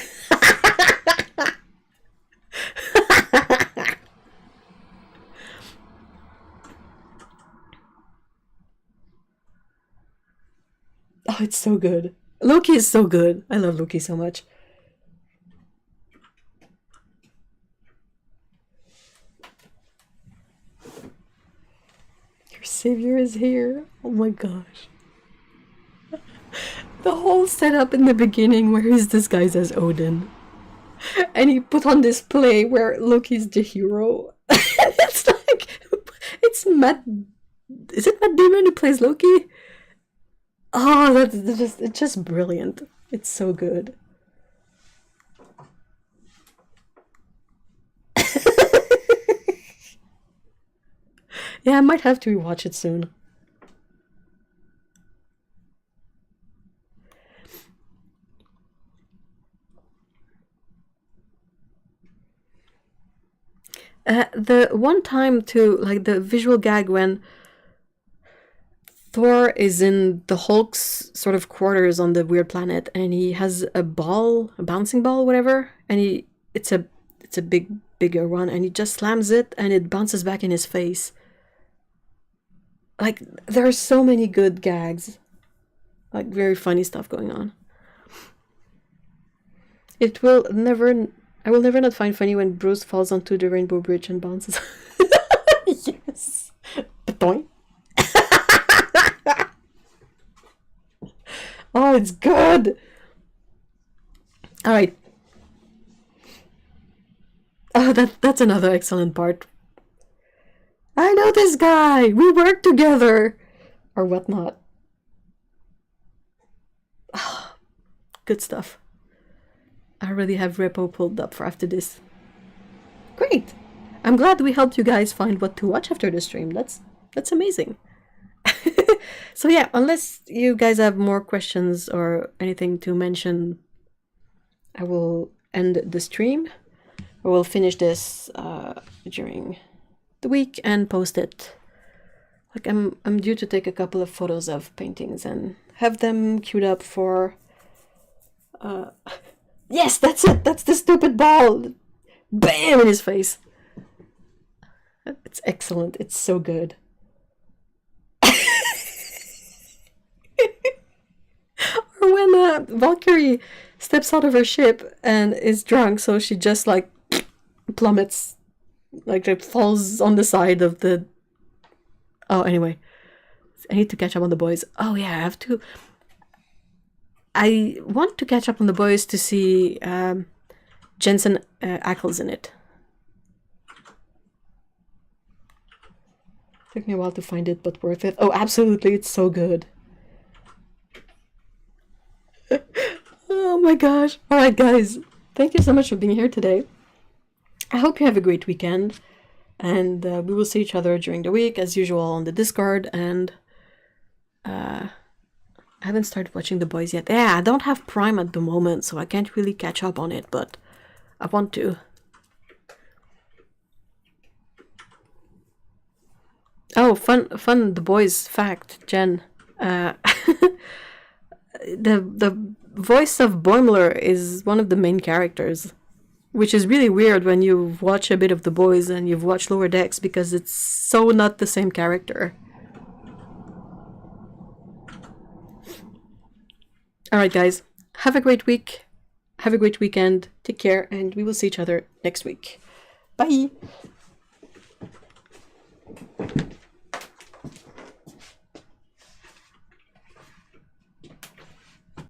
Oh, it's so good. Loki is so good. I love Loki so much. Your savior is here. Oh my gosh. The whole setup in the beginning where he's disguised as Odin. And he put on this play where Loki's the hero. It's like, it's Matt. Is it Matt Damon who plays Loki? Oh, it's just brilliant. It's so good. Yeah, I might have to rewatch it soon. The one time to like the visual gag when Thor is in the Hulk's sort of quarters on the weird planet, and he has a ball, a bouncing ball, whatever, and it's a bigger one, and he just slams it, and it bounces back in his face. Like there are so many good gags, like very funny stuff going on. I will never not find funny when Bruce falls onto the rainbow bridge and bounces. Yes, Patoing. Oh, it's good. All right. Oh, that's another excellent part. I know this guy. We work together, or whatnot. Oh, good stuff. I already have Repo pulled up for after this. Great. I'm glad we helped you guys find what to watch after the stream. That's amazing. So yeah, unless you guys have more questions or anything to mention, I will end the stream. Or we'll finish this during the week and post it. Like I'm due to take a couple of photos of paintings and have them queued up for. Yes, that's it. That's the stupid ball. Bam in his face. It's excellent. It's so good. Or when Valkyrie steps out of her ship and is drunk, so she just like plummets, like it falls on the side of the. Oh, anyway, I need to catch up on the boys. Oh yeah, I have to. I want to catch up on the boys to see Jensen Ackles in it. Took me a while to find it, but worth it. Oh, absolutely, it's so good. Oh my gosh. All right, guys. Thank you so much for being here today. I hope you have a great weekend. And we will see each other during the week, as usual, on the Discord. And I haven't started watching The Boys yet. Yeah, I don't have Prime at the moment, so I can't really catch up on it, but I want to. Oh, fun The Boys fact, Jen. The voice of Boimler is one of the main characters, which is really weird when you watch a bit of The Boys and you've watched Lower Decks, because it's so not the same character. Alright guys, have a great week, have a great weekend, take care, and we will see each other next week. Bye!